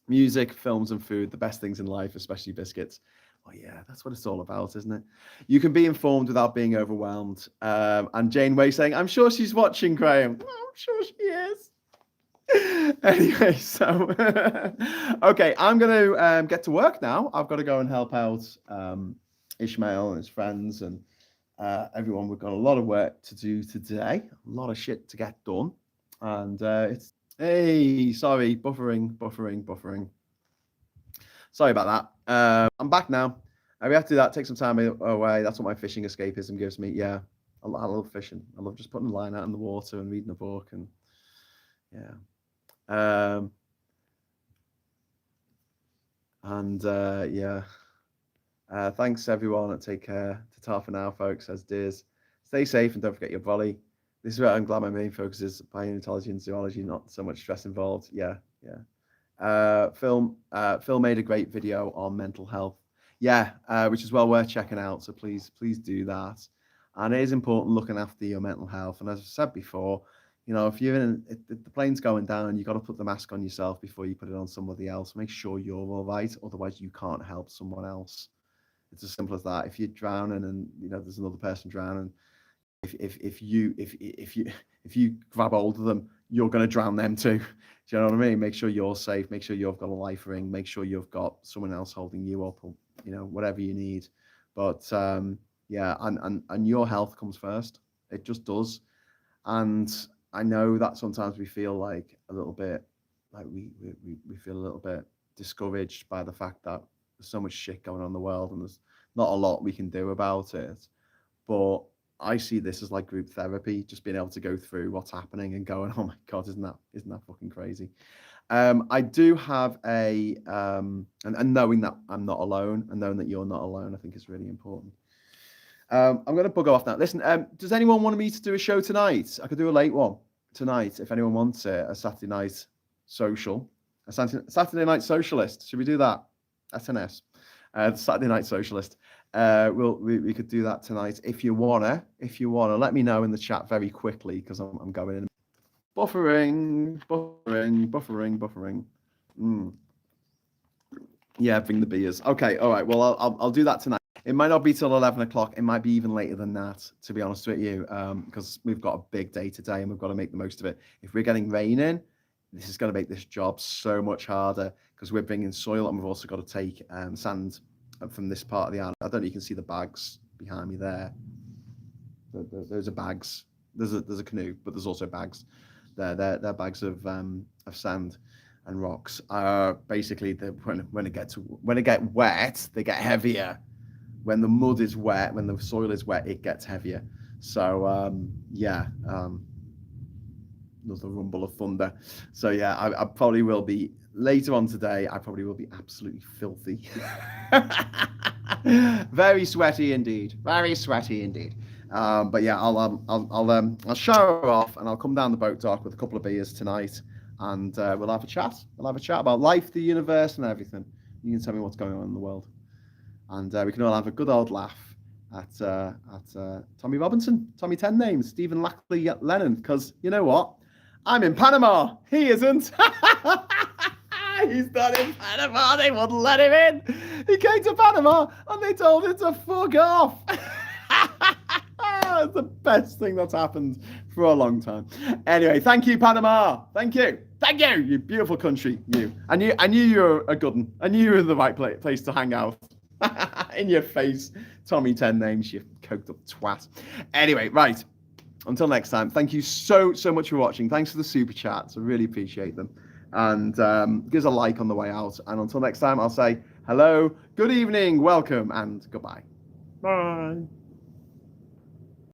Music, films, and food, the best things in life, especially biscuits. Oh yeah, that's what it's all about, isn't it? You can be informed without being overwhelmed. And Janeway saying, I'm sure she's watching, Graham. Oh, I'm sure she is. Anyway, so okay, I'm gonna get to work now. I've got to go and help out Ishmael and his friends and everyone. We've got a lot of work to do today, a lot of shit to get done, and sorry, buffering. Sorry about that. I'm back now. We have to do that. Take some time away. That's what my fishing escapism gives me. Yeah, I love fishing. I love just putting a line out in the water and reading a book, and yeah. Thanks everyone. Take care. To half an hour, folks. As Dears, stay safe and don't forget your volley. This is where I'm glad my main focus is paleontology and zoology, not so much stress involved. Yeah. Phil made a great video on mental health. Yeah, which is well worth checking out. So please do that. And it is important looking after your mental health. And as I've said before, if the plane's going down, you've got to put the mask on yourself before you put it on somebody else. Make sure you're all right. Otherwise, you can't help someone else. It's as simple as that. If you're drowning and there's another person drowning, if you grab hold of them, you're going to drown them too. Do you know what I mean? Make sure you're safe. Make sure you've got a life ring. Make sure you've got someone else holding you up, or whatever you need. But and your health comes first. It just does. And I know that sometimes we feel like a little bit like we feel a little bit discouraged by the fact that there's so much shit going on in the world and there's not a lot we can do about it. But I see this as like group therapy, just being able to go through what's happening and going, oh my God, isn't that fucking crazy? I do have and knowing that I'm not alone and knowing that you're not alone, I think is really important. I'm going to bug off now. Listen, does anyone want me to do a show tonight? I could do a late one tonight if anyone wants it, a Saturday night social, a Saturday night socialist. Should we do that? SNS, Saturday night socialist. We could do that tonight if you wanna. Let me know in the chat very quickly because I'm going in. Buffering. Yeah, bring the beers. Okay, all right. Well, I'll do that tonight. It might not be till 11 o'clock. It might be even later than that, to be honest with you, because we've got a big day today and we've got to make the most of it. If we're getting rain in, this is going to make this job so much harder because we're bringing soil and we've also got to take sand from this part of the island. I don't know if you can see the bags behind me there. Those are bags. There's a canoe, but there's also bags. They're bags of sand and rocks. Basically, when it gets wet, they get heavier. When the mud is wet, when the soil is wet, it gets heavier. So another rumble of thunder. So yeah, I probably will be later on today. I probably will be absolutely filthy, very sweaty indeed. But yeah, I'll shower off and I'll come down the boat dock with a couple of beers tonight, and we'll have a chat. We'll have a chat about life, the universe, and everything. You can tell me what's going on in the world, and we can all have a good old laugh at Tommy Robinson, Tommy 10 Names, Stephen Lackley Lennon, because you know what? I'm in Panama. He isn't. He's not in Panama. They wouldn't let him in. He came to Panama and they told him to fuck off. It's the best thing that's happened for a long time. Anyway, thank you, Panama. Thank you. Thank you, you beautiful country. You. I knew you were a good one. I knew you were the right place to hang out. In your face, Tommy 10 names, you coked up twat. Anyway, right. Until next time, thank you so much for watching. Thanks for the super chats. I really appreciate them. And give us a like on the way out. And until next time, I'll say hello, good evening, welcome, and goodbye. Bye.